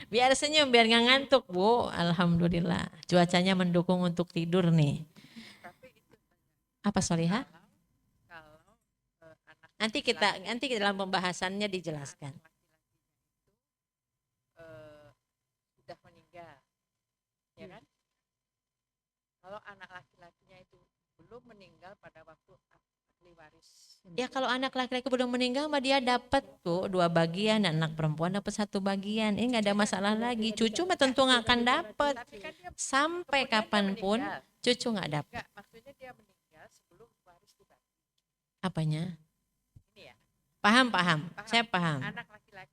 Biar senyum, biar nggak ngantuk Bu. Alhamdulillah. Cuacanya mendukung untuk tidur nih. Apa Soliha? Nanti dalam pembahasannya dijelaskan. Sudah meninggal, ya kan? Kalau anak laki-lakinya itu belum meninggal pada waktu ahli waris. Ya kalau anak laki-laki belum meninggal mah dia dapat tuh 2 bagian dan anak perempuan dapat 1 bagian. Ini nggak ada masalah lagi. Cucu mah tentu nggak akan dapat. Sampai kapanpun cucu nggak dapat. Maksudnya dia meninggal sebelum waris dibagi. Apanya? Ini ya. Paham. Saya paham.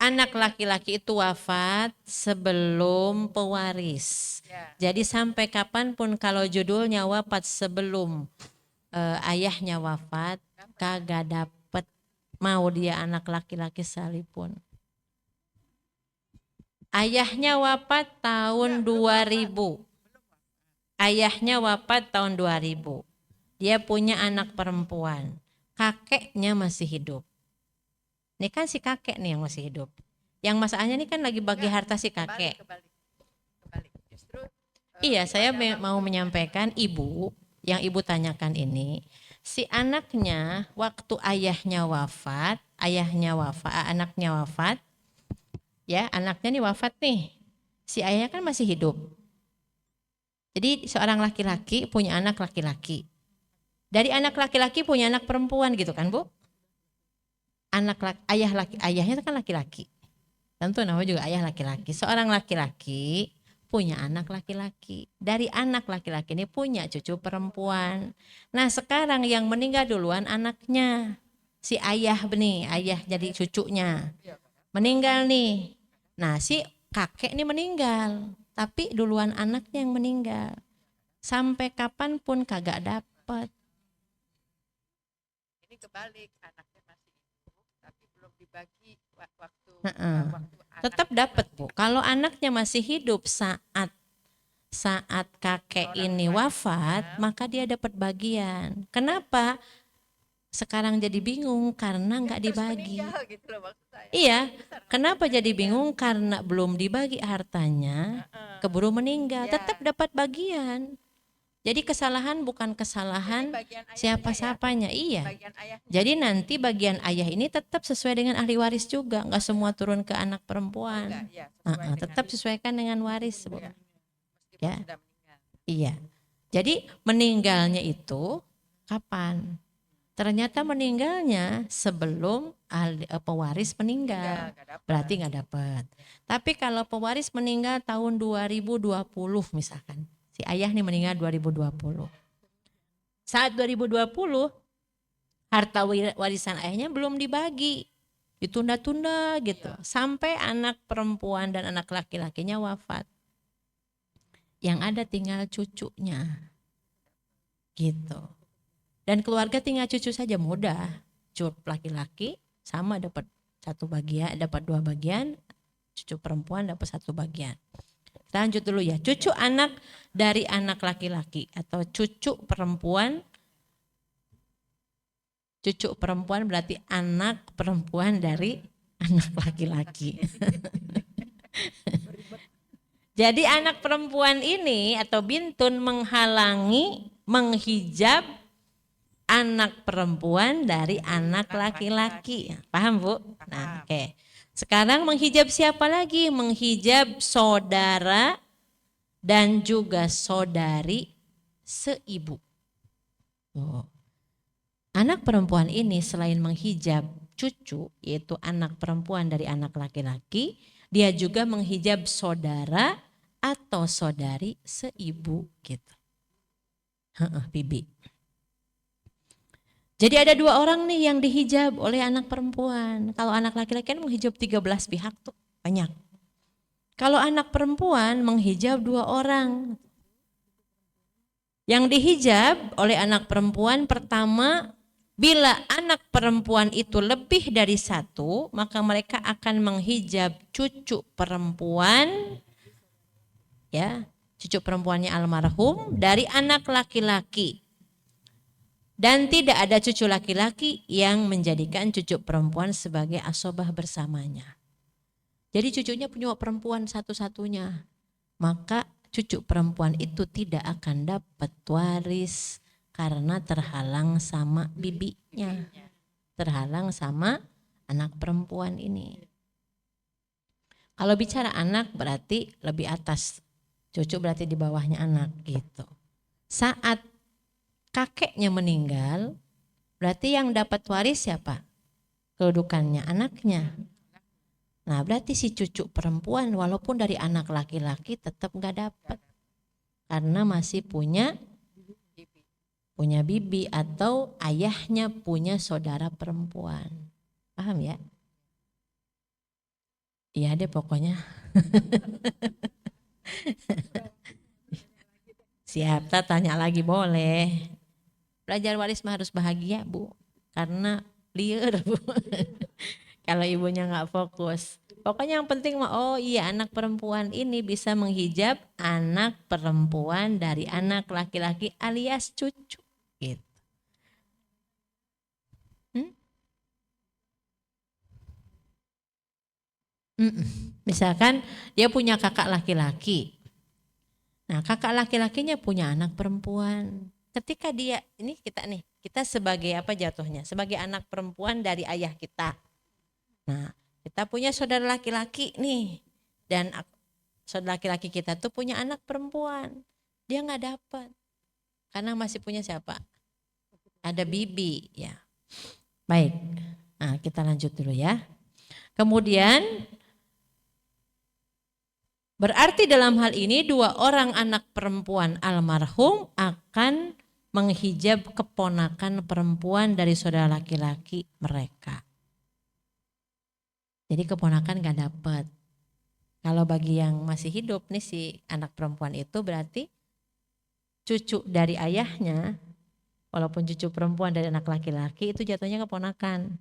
Anak laki-laki itu wafat sebelum pewaris. Ya. Jadi sampai kapanpun kalau judulnya wafat sebelum ayahnya wafat, kagak dapet, mau dia anak laki-laki sekalipun. Ayahnya wafat tahun 2000. Ayahnya wafat tahun 2000. Dia punya anak perempuan. Kakeknya masih hidup. Ini kan si kakek nih yang masih hidup. Yang masalahnya ini kan lagi bagi harta si kakek. Kembali. Justru, Iya, saya mau menyampaikan ibu, yang ibu tanyakan ini, si anaknya waktu anaknya wafat, ya anaknya nih wafat nih, si ayahnya kan masih hidup. Jadi seorang laki-laki punya anak laki-laki. Dari anak laki-laki punya anak perempuan gitu kan Bu? Ayahnya itu kan laki-laki. Tentu namanya juga ayah laki-laki. Seorang laki-laki punya anak laki-laki. Dari anak laki-laki ini punya cucu perempuan. Nah sekarang yang meninggal duluan anaknya. Si ayah jadi cucunya. Meninggal nih. Nah si kakek ini meninggal. Tapi duluan anaknya yang meninggal. Sampai kapanpun kagak dapet. Ini kebalik, anaknya masih hidup tapi belum dibagi waktu. Tetap dapat Bu. Kalau anaknya masih hidup saat kakek ini wafat, maka dia dapat bagian. Kenapa? Sekarang jadi bingung karena nggak dibagi. Gitu loh, maksud saya. Iya. Kenapa jadi bingung? Karena belum dibagi hartanya, keburu meninggal. Tetap dapat bagian. Jadi kesalahan bukan kesalahan siapa-siapanya, iya. Jadi nanti bagian ayah ini tetap sesuai dengan ahli waris juga, nggak semua turun ke anak perempuan. Tetap sesuaikan dengan waris, Bu. Ya, iya. Jadi meninggalnya itu kapan? Ternyata meninggalnya sebelum pewaris meninggal, berarti nggak dapat. Tapi kalau pewaris meninggal tahun 2020 misalkan. Si ayah nih meninggal 2020. Saat 2020 harta warisan ayahnya belum dibagi. Ditunda-tunda gitu. Sampai anak perempuan dan anak laki-lakinya wafat. Yang ada tinggal cucunya. Gitu. Dan keluarga tinggal cucu saja mudah. Cucu laki-laki sama dapat 1 bagian, dapat 2 bagian. Cucu perempuan dapat 1 bagian. Kita lanjut dulu ya. Cucu anak dari anak laki-laki atau cucu perempuan. Cucu perempuan berarti anak perempuan dari anak laki-laki. Jadi anak perempuan ini atau bintun menghijab anak perempuan dari anak laki-laki. Paham Bu? Nah, oke. Sekarang menghijab siapa lagi? Menghijab saudara dan juga saudari seibu. Anak perempuan ini selain menghijab cucu, yaitu anak perempuan dari anak laki-laki, dia juga menghijab saudara atau saudari seibu gitu. Bibi. Jadi ada 2 orang nih yang dihijab oleh anak perempuan. Kalau anak laki-laki kan menghijab 13 pihak tuh, banyak. Kalau anak perempuan menghijab 2 orang. Yang dihijab oleh anak perempuan pertama, bila anak perempuan itu lebih dari 1, maka mereka akan menghijab cucu perempuan, ya, cucu perempuannya almarhum dari anak laki-laki. Dan tidak ada cucu laki-laki yang menjadikan cucu perempuan sebagai asobah bersamanya. Jadi cucunya punya perempuan satu-satunya. Maka cucu perempuan itu tidak akan dapat waris karena terhalang sama bibinya. Terhalang sama anak perempuan ini. Kalau bicara anak berarti lebih atas. Cucu berarti di bawahnya anak gitu. Saat kakeknya meninggal, berarti yang dapat waris siapa? Kedudukannya anaknya. Nah berarti si cucu perempuan walaupun dari anak laki-laki tetap gak dapat. Karena masih punya bibi atau ayahnya punya saudara perempuan. Paham ya? Iya deh pokoknya. Siap, tanya lagi boleh. Belajar waris mah harus bahagia Bu, karena liar Bu. Kalau ibunya nggak fokus. Pokoknya yang penting mah oh iya anak perempuan ini bisa menghijab anak perempuan dari anak laki-laki alias cucu. Gitu. Misalkan dia punya kakak laki-laki. Nah kakak laki-lakinya punya anak perempuan. Ketika dia, kita sebagai apa jatuhnya? Sebagai anak perempuan dari ayah kita. Nah kita punya saudara laki-laki nih. Dan saudara laki-laki kita tuh punya anak perempuan. Dia gak dapat. Karena masih punya siapa? Ada bibi ya. Baik, nah kita lanjut dulu ya. Kemudian berarti dalam hal ini 2 orang anak perempuan almarhum akan menghijab keponakan perempuan dari saudara laki-laki mereka. Jadi keponakan gak dapat. Kalau bagi yang masih hidup nih si anak perempuan itu berarti cucu dari ayahnya, walaupun cucu perempuan dari anak laki-laki itu jatuhnya keponakan.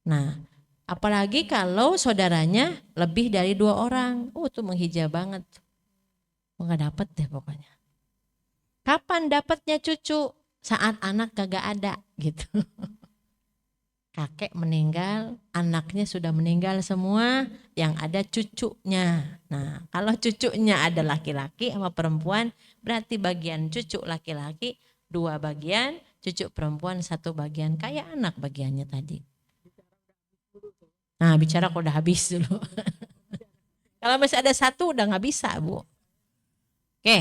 Nah apalagi kalau saudaranya lebih dari 2 orang, tuh menghijab banget. Nggak dapet deh pokoknya. Kapan dapatnya cucu? Saat anak kagak ada gitu. Kakek meninggal, anaknya sudah meninggal semua, yang ada cucunya. Nah kalau cucunya ada laki-laki sama perempuan, berarti bagian cucu laki-laki 2 bagian, cucu perempuan 1 bagian, kayak anak bagiannya tadi. Nah bicara kok udah habis dulu. Kalau masih ada 1 udah gak bisa Bu. Oke,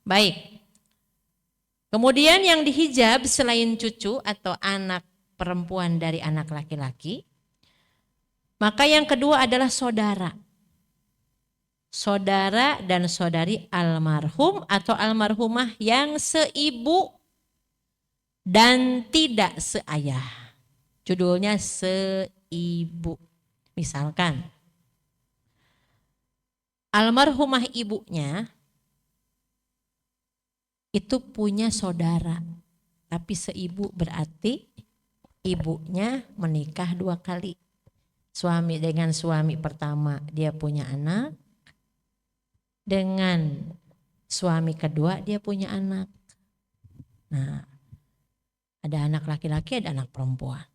baik. Kemudian yang dihijab selain cucu atau anak perempuan dari anak laki-laki, maka yang kedua adalah saudara. Saudara dan saudari almarhum atau almarhumah yang seibu dan tidak seayah. Judulnya seibu. Misalkan almarhumah ibunya itu punya saudara, tapi seibu berarti ibunya menikah 2 kali. Suami dengan suami pertama dia punya anak, dengan suami kedua dia punya anak. Nah ada anak laki-laki ada anak perempuan.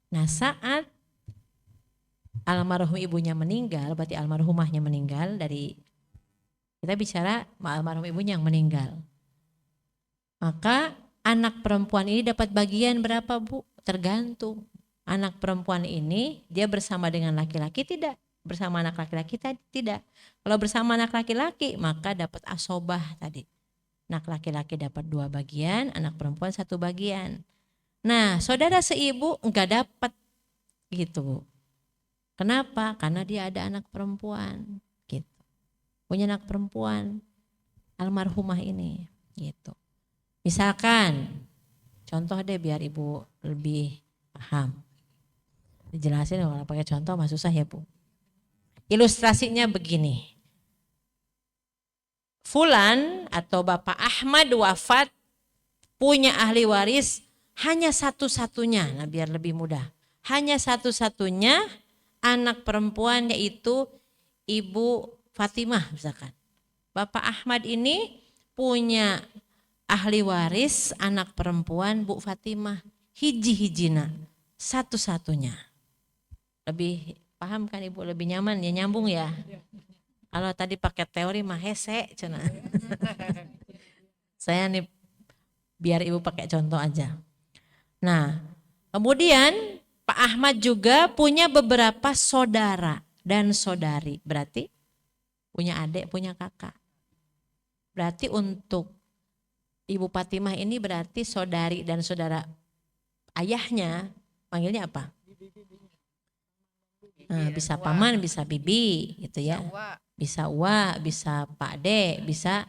Nah saat almarhum ibunya meninggal, berarti almarhumahnya meninggal dari, kita bicara almarhum ibunya yang meninggal. Maka anak perempuan ini dapat bagian berapa Bu? Tergantung. Anak perempuan ini dia bersama dengan laki-laki tidak? Bersama anak laki-laki tidak. Kalau bersama anak laki-laki maka dapat asobah tadi. Anak laki-laki dapat 2 bagian, anak perempuan 1 bagian. Nah saudara seibu enggak dapat gitu Bu. Kenapa? Karena dia ada anak perempuan gitu. Punya anak perempuan almarhumah ini gitu. Misalkan contoh deh biar Ibu lebih paham. Dijelasin kalau pakai contoh mah susah ya Bu. Ilustrasinya begini. Fulan atau Bapak Ahmad wafat, punya ahli waris hanya satu-satunya, nah biar lebih mudah. Hanya satu-satunya anak perempuan yaitu Ibu Fatimah misalkan. Bapak Ahmad ini punya ahli waris anak perempuan Bu Fatimah. Hiji-hijina, satu-satunya. Lebih paham kan Ibu, lebih nyaman ya, nyambung ya. Kalau tadi pakai teori mah hese cenah. Saya nih biar Ibu pakai contoh aja. Nah, kemudian Pak Ahmad juga punya beberapa saudara dan saudari. Berarti punya adik, punya kakak. Berarti untuk Ibu Fatimah ini berarti saudari dan saudara ayahnya panggilnya apa? Nah, bisa paman, bisa bibi gitu ya. Bisa uwa, bisa Pak De, bisa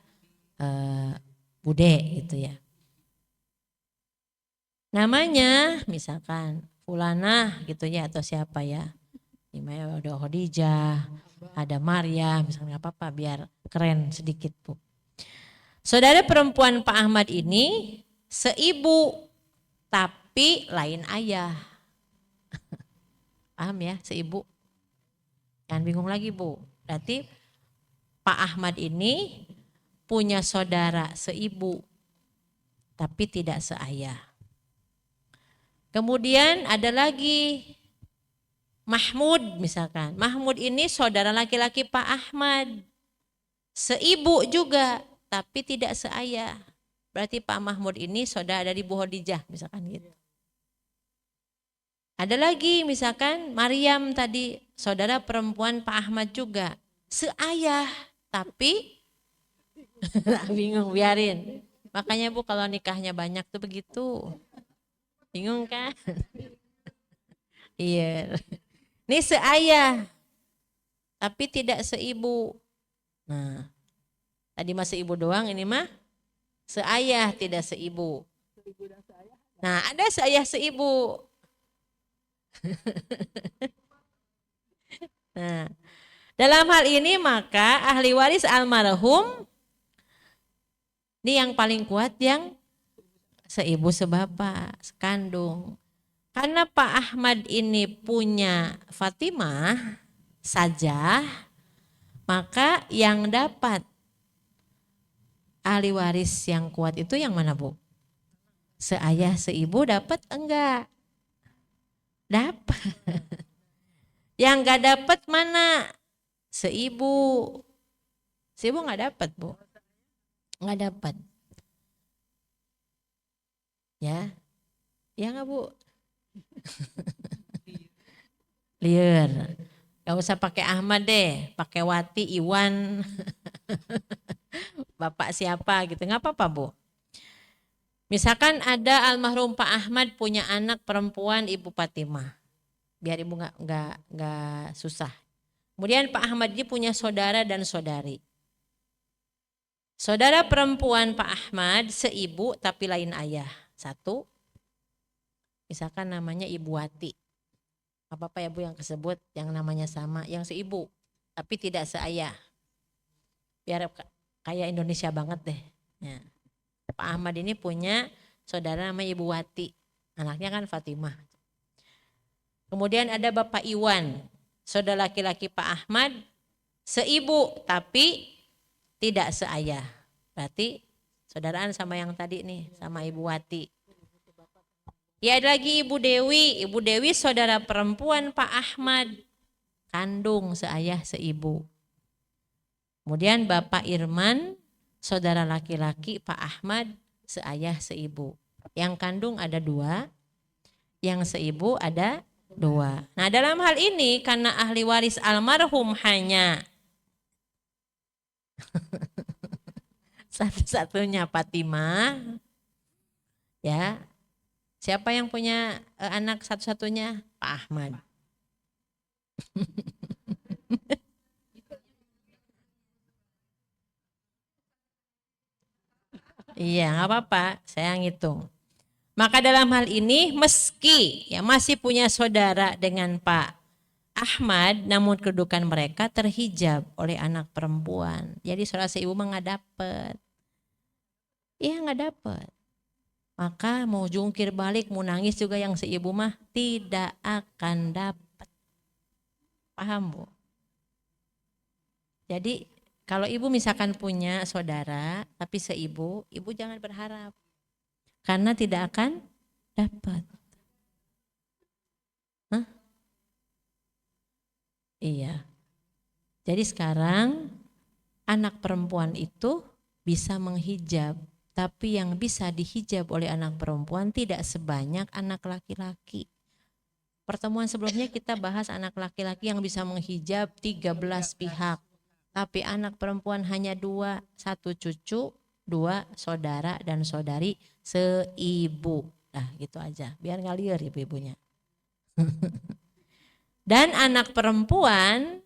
Bude gitu ya. Namanya misalkan Fulana gitu ya atau siapa ya. Namanya ada Khadijah, ada Maria, misalnya apa-apa biar keren sedikit Bu. Saudara perempuan Pak Ahmad ini seibu tapi lain ayah. Paham ya, seibu. Jangan bingung lagi Bu. Berarti Pak Ahmad ini punya saudara seibu tapi tidak seayah. Kemudian ada lagi Mahmud misalkan. Mahmud ini saudara laki-laki Pak Ahmad. Seibu juga tapi tidak seayah. Berarti Pak Mahmud ini saudara dari Bu Khadijah misalkan gitu. Ada lagi misalkan Maryam tadi saudara perempuan Pak Ahmad juga. Seayah tapi bingung biarin. Makanya Bu kalau nikahnya banyak tuh begitu. Bingung kan? Iya. Ini seayah tapi tidak seibu. Nah, tadi mah seibu doang, ini mah seayah tidak seibu. Nah, ada seayah seibu. Nah, dalam hal ini maka ahli waris almarhum ini yang paling kuat yang seibu sebapak, sekandung. Karena Pak Ahmad ini punya Fatimah saja, maka yang dapat ahli waris yang kuat itu yang mana Bu? Seayah seibu dapat enggak? Dapat. Yang enggak dapat mana? Seibu. Seibu enggak dapat Bu? Enggak dapat. Ya. Ya enggak Bu? Liar. Gak usah pakai Ahmad deh, pakai Wati, Iwan, Bapak siapa gitu, nggak apa-apa Bu. Misalkan ada almarhum Pak Ahmad punya anak perempuan Ibu Fatimah, biar Ibu nggak susah. Kemudian Pak Ahmad ini punya saudara dan saudari. Saudara perempuan Pak Ahmad seibu tapi lain ayah. Satu, misalkan namanya Ibu Wati. Apa-apa ya Bu yang kesebut yang namanya sama, yang seibu tapi tidak seayah. Biar kayak Indonesia banget deh. Ya. Pak Ahmad ini punya saudara namanya Ibu Wati. Anaknya kan Fatimah. Kemudian ada Bapak Iwan, saudara laki-laki Pak Ahmad, seibu tapi tidak seayah. Berarti saudaraan sama yang tadi nih, sama Ibu Wati. Ya ada lagi Ibu Dewi. Ibu Dewi saudara perempuan Pak Ahmad. Kandung seayah seibu. Kemudian Bapak Irman saudara laki-laki Pak Ahmad seayah seibu. Yang kandung ada 2. Yang seibu ada 2. Nah dalam hal ini karena ahli waris almarhum hanya satu-satunya Fatimah. Ya. Siapa yang punya anak satu-satunya? Pak Ahmad. Iya, nggak apa-apa, saya ngitung. Maka dalam hal ini meski ya masih punya saudara dengan Pak Ahmad, namun kedudukan mereka terhijab oleh anak perempuan. Jadi saudara seibu mah nggak dapet. Iya nggak dapet. Maka mau jungkir balik, mau nangis juga yang seibu mah tidak akan dapat. Paham Bu? Jadi kalau ibu misalkan punya saudara tapi seibu, ibu jangan berharap. Karena tidak akan dapat. Hah? Iya. Jadi sekarang anak perempuan itu bisa menghijab. Tapi yang bisa dihijab oleh anak perempuan tidak sebanyak anak laki-laki. Pertemuan sebelumnya kita bahas anak laki-laki yang bisa menghijab 13 pihak. Tapi anak perempuan hanya 2, 1 cucu, 2 saudara dan saudari seibu. Nah gitu aja, biar ngalir ibu-ibunya. Dan anak perempuan,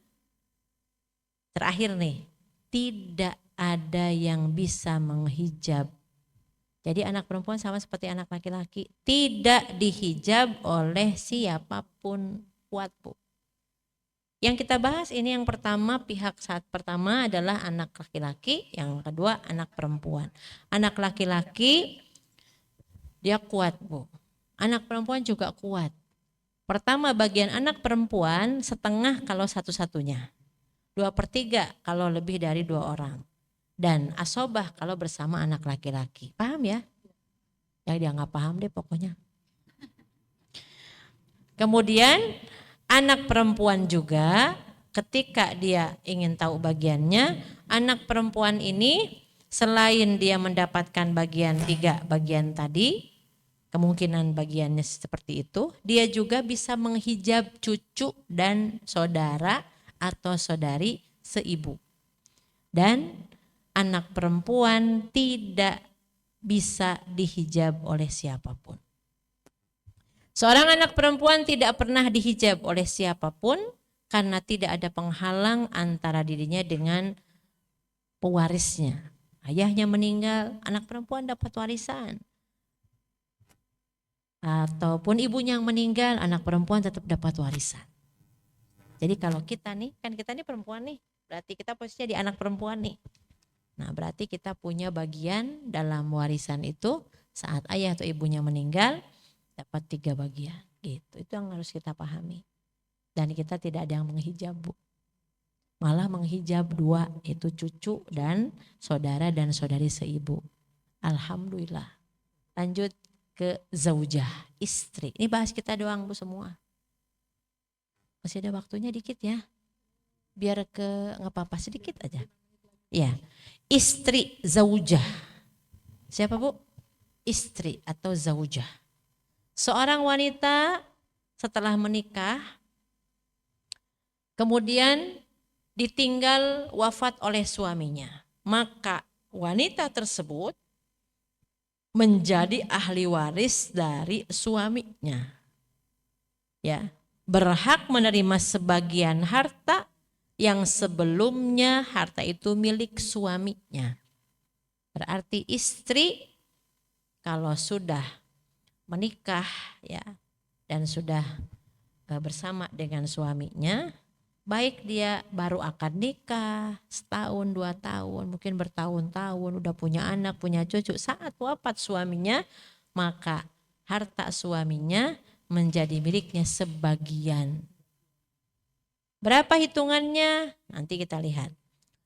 terakhir nih, tidak ada yang bisa menghijab. Jadi anak perempuan sama seperti anak laki-laki, tidak dihijab oleh siapapun, kuat Bu. Yang kita bahas ini yang pertama, pihak saat pertama adalah anak laki-laki, yang kedua anak perempuan. Anak laki-laki dia kuat Bu, anak perempuan juga kuat. Pertama bagian anak perempuan setengah kalau satu-satunya, 2/3 kalau lebih dari 2 orang. Dan asobah kalau bersama anak laki-laki. Paham ya? Ya dia nggak paham deh pokoknya. Kemudian anak perempuan juga ketika dia ingin tahu bagiannya, anak perempuan ini selain dia mendapatkan bagian 3 bagian tadi, kemungkinan bagiannya seperti itu, dia juga bisa menghijab cucu dan saudara atau saudari seibu. Dan anak perempuan tidak bisa dihijab oleh siapapun. Seorang anak perempuan tidak pernah dihijab oleh siapapun karena tidak ada penghalang antara dirinya dengan pewarisnya. Ayahnya meninggal, anak perempuan dapat warisan. Ataupun ibunya yang meninggal, anak perempuan tetap dapat warisan. Jadi kalau kita nih, kan kita nih perempuan nih, berarti kita posisinya di anak perempuan nih. Nah berarti kita punya bagian dalam warisan itu saat ayah atau ibunya meninggal dapat 3 bagian gitu. Itu yang harus kita pahami. Dan kita tidak ada yang menghijab Bu. Malah menghijab 2 itu cucu dan saudara dan saudari seibu. Alhamdulillah. Lanjut ke zaujah, istri. Ini bahas kita doang Bu semua. Masih ada waktunya dikit ya. Biar ke nggak apa-apa sedikit aja. Ya. Istri zaujah. Siapa Bu? Istri atau zaujah. Seorang wanita setelah menikah kemudian ditinggal wafat oleh suaminya. Maka wanita tersebut menjadi ahli waris dari suaminya. Ya, berhak menerima sebagian harta yang sebelumnya harta itu milik suaminya. Berarti istri kalau sudah menikah ya dan sudah bersama dengan suaminya, baik dia baru akan nikah setahun 2 tahun, mungkin bertahun-tahun udah punya anak, punya cucu, saat wafat suaminya maka harta suaminya menjadi miliknya sebagian. Berapa hitungannya? Nanti kita lihat.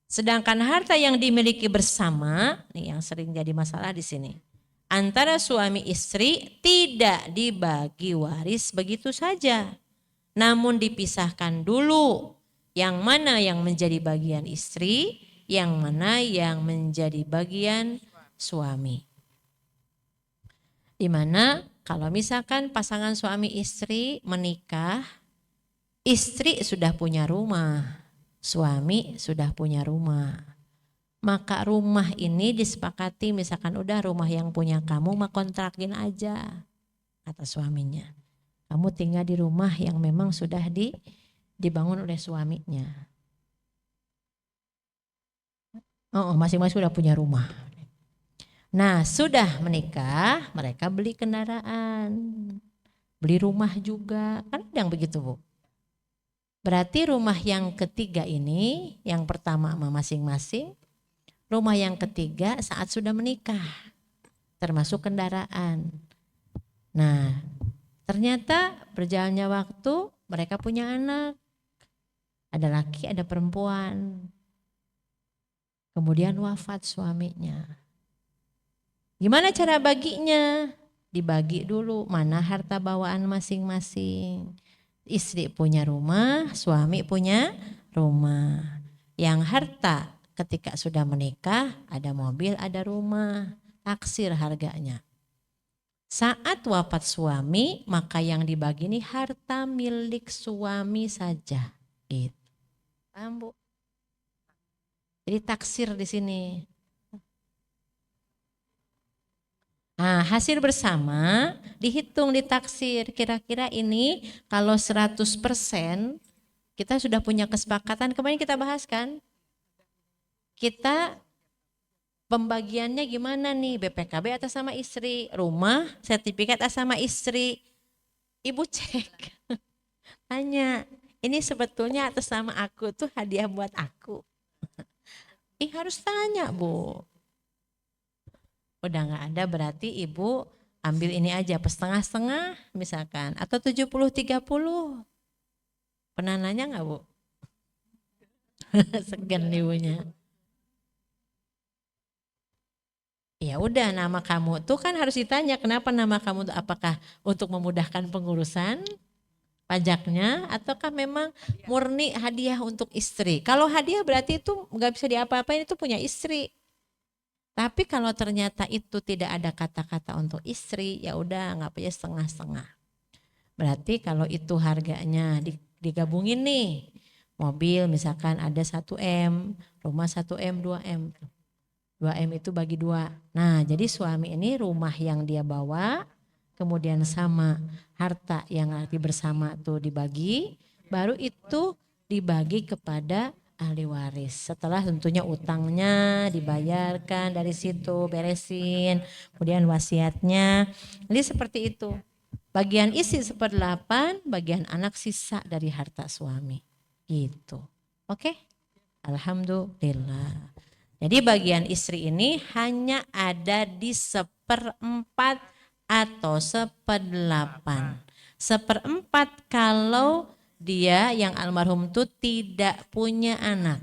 Sedangkan harta yang dimiliki bersama, nih yang sering jadi masalah di sini. Antara suami istri tidak dibagi waris begitu saja. Namun dipisahkan dulu yang mana yang menjadi bagian istri, yang mana yang menjadi bagian suami. Dimana kalau misalkan pasangan suami istri menikah, istri sudah punya rumah, suami sudah punya rumah. Maka rumah ini disepakati misalkan udah rumah yang punya kamu mah kontrakin aja, kata suaminya. Kamu tinggal di rumah yang memang sudah dibangun oleh suaminya. Masing-masing sudah punya rumah. Nah, sudah menikah, mereka beli kendaraan, beli rumah juga, kan yang begitu, Bu. Berarti rumah yang ketiga ini, yang pertama sama masing-masing, rumah yang ketiga saat sudah menikah, termasuk kendaraan. Nah, ternyata berjalannya waktu mereka punya anak, ada laki, ada perempuan. Kemudian wafat suaminya. Gimana cara baginya? Dibagi dulu mana harta bawaan masing-masing. Istri punya rumah, suami punya rumah. Yang harta ketika sudah menikah ada mobil, ada rumah, taksir harganya. Saat wafat suami, maka yang dibagi ini harta milik suami saja. Gitu. Paham, Bu? Jadi taksir di sini. Nah, hasil bersama dihitung ditaksir. Kira-kira ini kalau 100% kita sudah punya kesepakatan. Kemarin kita bahas kan? Kita pembagiannya gimana nih? BPKB atas sama istri, rumah, sertifikat atas sama istri. Ibu cek. Tanya, ini sebetulnya atas nama aku tuh hadiah buat aku. Harus tanya, Bu. Udah nggak ada berarti ibu ambil ini aja setengah-setengah misalkan atau 70-30. Pernah nanya nggak, Bu? Segan ibunya. Ya udah, nama kamu tuh kan harus ditanya kenapa nama kamu tuh, apakah untuk memudahkan pengurusan pajaknya ataukah memang murni hadiah untuk istri. Kalau hadiah berarti itu nggak bisa diapa-apain, itu punya istri. Tapi kalau ternyata itu tidak ada kata-kata untuk istri, ya udah nggak punya setengah-setengah. Berarti kalau itu harganya digabungin nih, mobil misalkan ada 1M, rumah 1M, 2M. 2M itu bagi 2. Nah, jadi suami ini rumah yang dia bawa, kemudian sama harta yang nanti bersama tuh dibagi, baru itu dibagi kepada ahli waris. Setelah tentunya utangnya dibayarkan dari situ, beresin, kemudian wasiatnya. Jadi seperti itu. Bagian istri 1/8, bagian anak sisa dari harta suami. Gitu. Oke? Alhamdulillah. Jadi bagian istri ini hanya ada di 1/4 atau 1/8. 1/4 kalau dia yang almarhum itu tidak punya anak.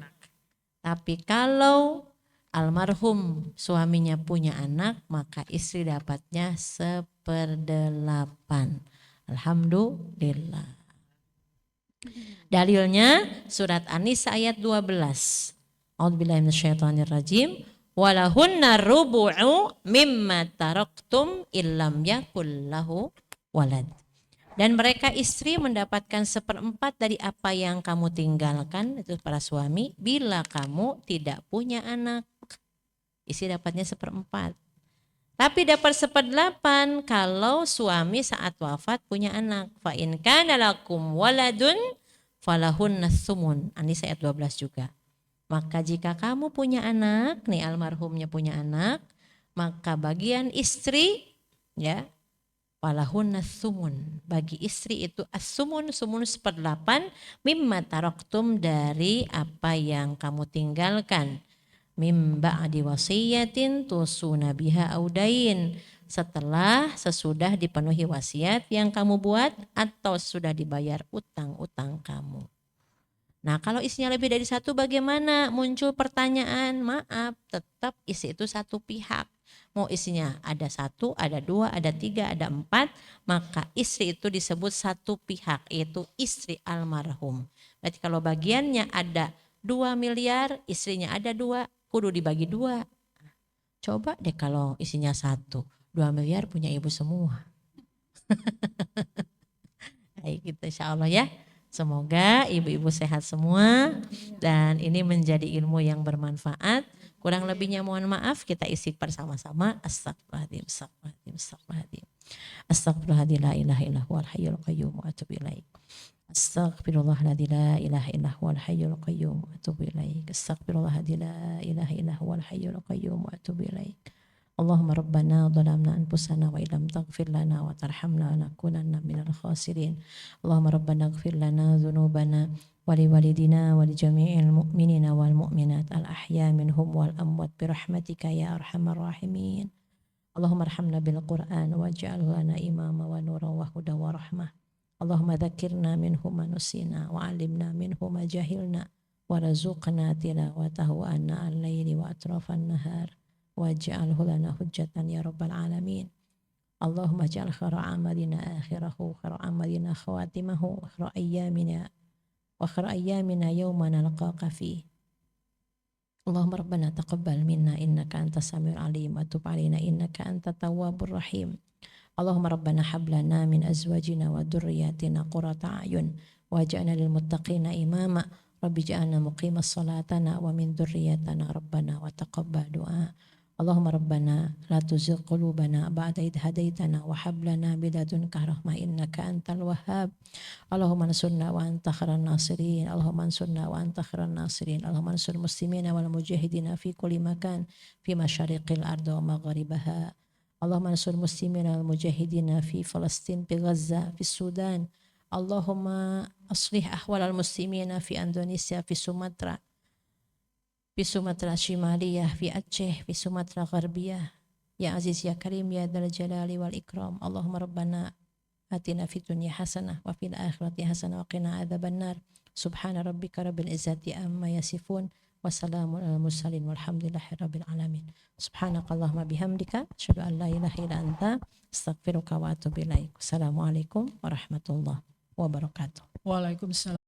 Tapi kalau almarhum suaminya punya anak, maka istri dapatnya 1/8. Alhamdulillah. Dalilnya surat An-Nisa ayat 12. A'udzubillahi minasyaitonirrajim. Walahunna rubu'u mimma taraktum illam yakul lahu walad. Dan mereka istri mendapatkan 1/4 dari apa yang kamu tinggalkan, itu para suami, bila kamu tidak punya anak. Istri dapatnya 1/4. Tapi dapat 1/8 kalau suami saat wafat punya anak. Fa in kana lakum waladun falahunna tsumun. An-Nisa ayat 12 juga. Maka jika kamu punya anak, nih almarhumnya punya anak, maka bagian istri ya falahunna tsumun. Bagi istri itu as-sumun, sumun 1/8 mimma taraktum dari apa yang kamu tinggalkan. Mim ba'di wasiyatin tusuna biha audain. Sesudah dipenuhi wasiat yang kamu buat atau sudah dibayar utang-utang kamu. Nah, kalau isinya lebih dari satu bagaimana? Muncul pertanyaan, maaf, tetap isi itu satu pihak. Mau isinya ada 1, ada 2, ada 3, ada 4, maka istri itu disebut satu pihak, yaitu istri almarhum. Berarti kalau bagiannya ada 2 miliar, istrinya ada 2, kudu dibagi 2. Coba deh kalau isinya 1, 2 miliar punya ibu semua. Baik, gitu insya Allah ya. Semoga ibu-ibu sehat semua dan ini menjadi ilmu yang bermanfaat. Kurang lebihnya mohon maaf, kita istighfar sama-sama. Astagfirullahaladzim, astagfirullahaladzim, astagfirullahaladzim. Astagfirullahaladzim, la ilaha illallah wal hayyul qayyum wa atubu ilaik. Astaghfirullahaladzim la ilaha illa huwal hayyul qayyum wa atubu ilaik. Astaghfirullahaladzim la ilaha illa huwal hayyul qayyum wa atubu ilaik. Allahumma rabbana dhalamna anfusana wa illam taghfir lana wa tarhamna lanakunanna minal khasirin. Allahumma rabbana ighfir lana dhunubana wa liwalidina wa li jami'il mu'minina wal mu'minat al ahya minhum wal amwat bi rahmatika ya arhamar rahimin. Allahumma arhamna bil Qur'an waj'alhu lana imama wa nuran wa hudan wa rahmah. Allahumma dzakirna minhu ma nusina wa 'allimna minhu ma jahilna wa razuqna tilawatahu ana al-laili wa atrafan nahar waj'alhu lana hujjatan ya rabbal alamin. Allahumma ij'al khaira amalina akhirahu khaira amalina khawatimahu khaira ayyamina yawma nalqaka fi. Allahumma rabbana taqabbal minna innaka antas samiul alim wa tub alaina innaka antat tawwabur rahim. Allahumma rabbana hab lana min azwajina wa dhurriyyatina qurrata a'yun waj'alna lil muttaqina imama. Rabbi ij'alna muqimas salatana wa min dhurriyyatina rabbana wa taqabbal du'a. Allahumma rabbana la tuzigh qulubana ba'da idh hadaitana wa hab lana min ladunka rahmah innaka antal wahhab. Allahumma ansurna wa anta khairan nasirin. Allahumma ansurna wa anta khairan nasirin. Allahumma ansur muslimina wal mujahidina fi kulli makan fi masyariqil ardi wa magharibaha. Allahumma ansur muslimina wal mujahidina fi Palestin, fi Gaza, fi Sudan. Allahumma aslih ahwal al muslimina fi Indonesia, fi Sumatra Shimaliyah, fi Aceh, fi Sumatra Gharbiyah. Ya Aziz ya Karim ya Dzal Jalali wal Ikram. Allahumma rabbana atina fid dunya hasanah wa fil akhirati hasanah wa qina adzabannar. Subhana rabbika rabbil izzati amma yasifun. Wassalamun ala mursalin walhamdulillahi rabbil alamin. Subhanakallahumma bihamdika asyhadu an la ilaha illa anta astaghfiruka wa atubu ilaik. Assalamualaikum warahmatullahi wabarakatuh. Waalaikumsalam.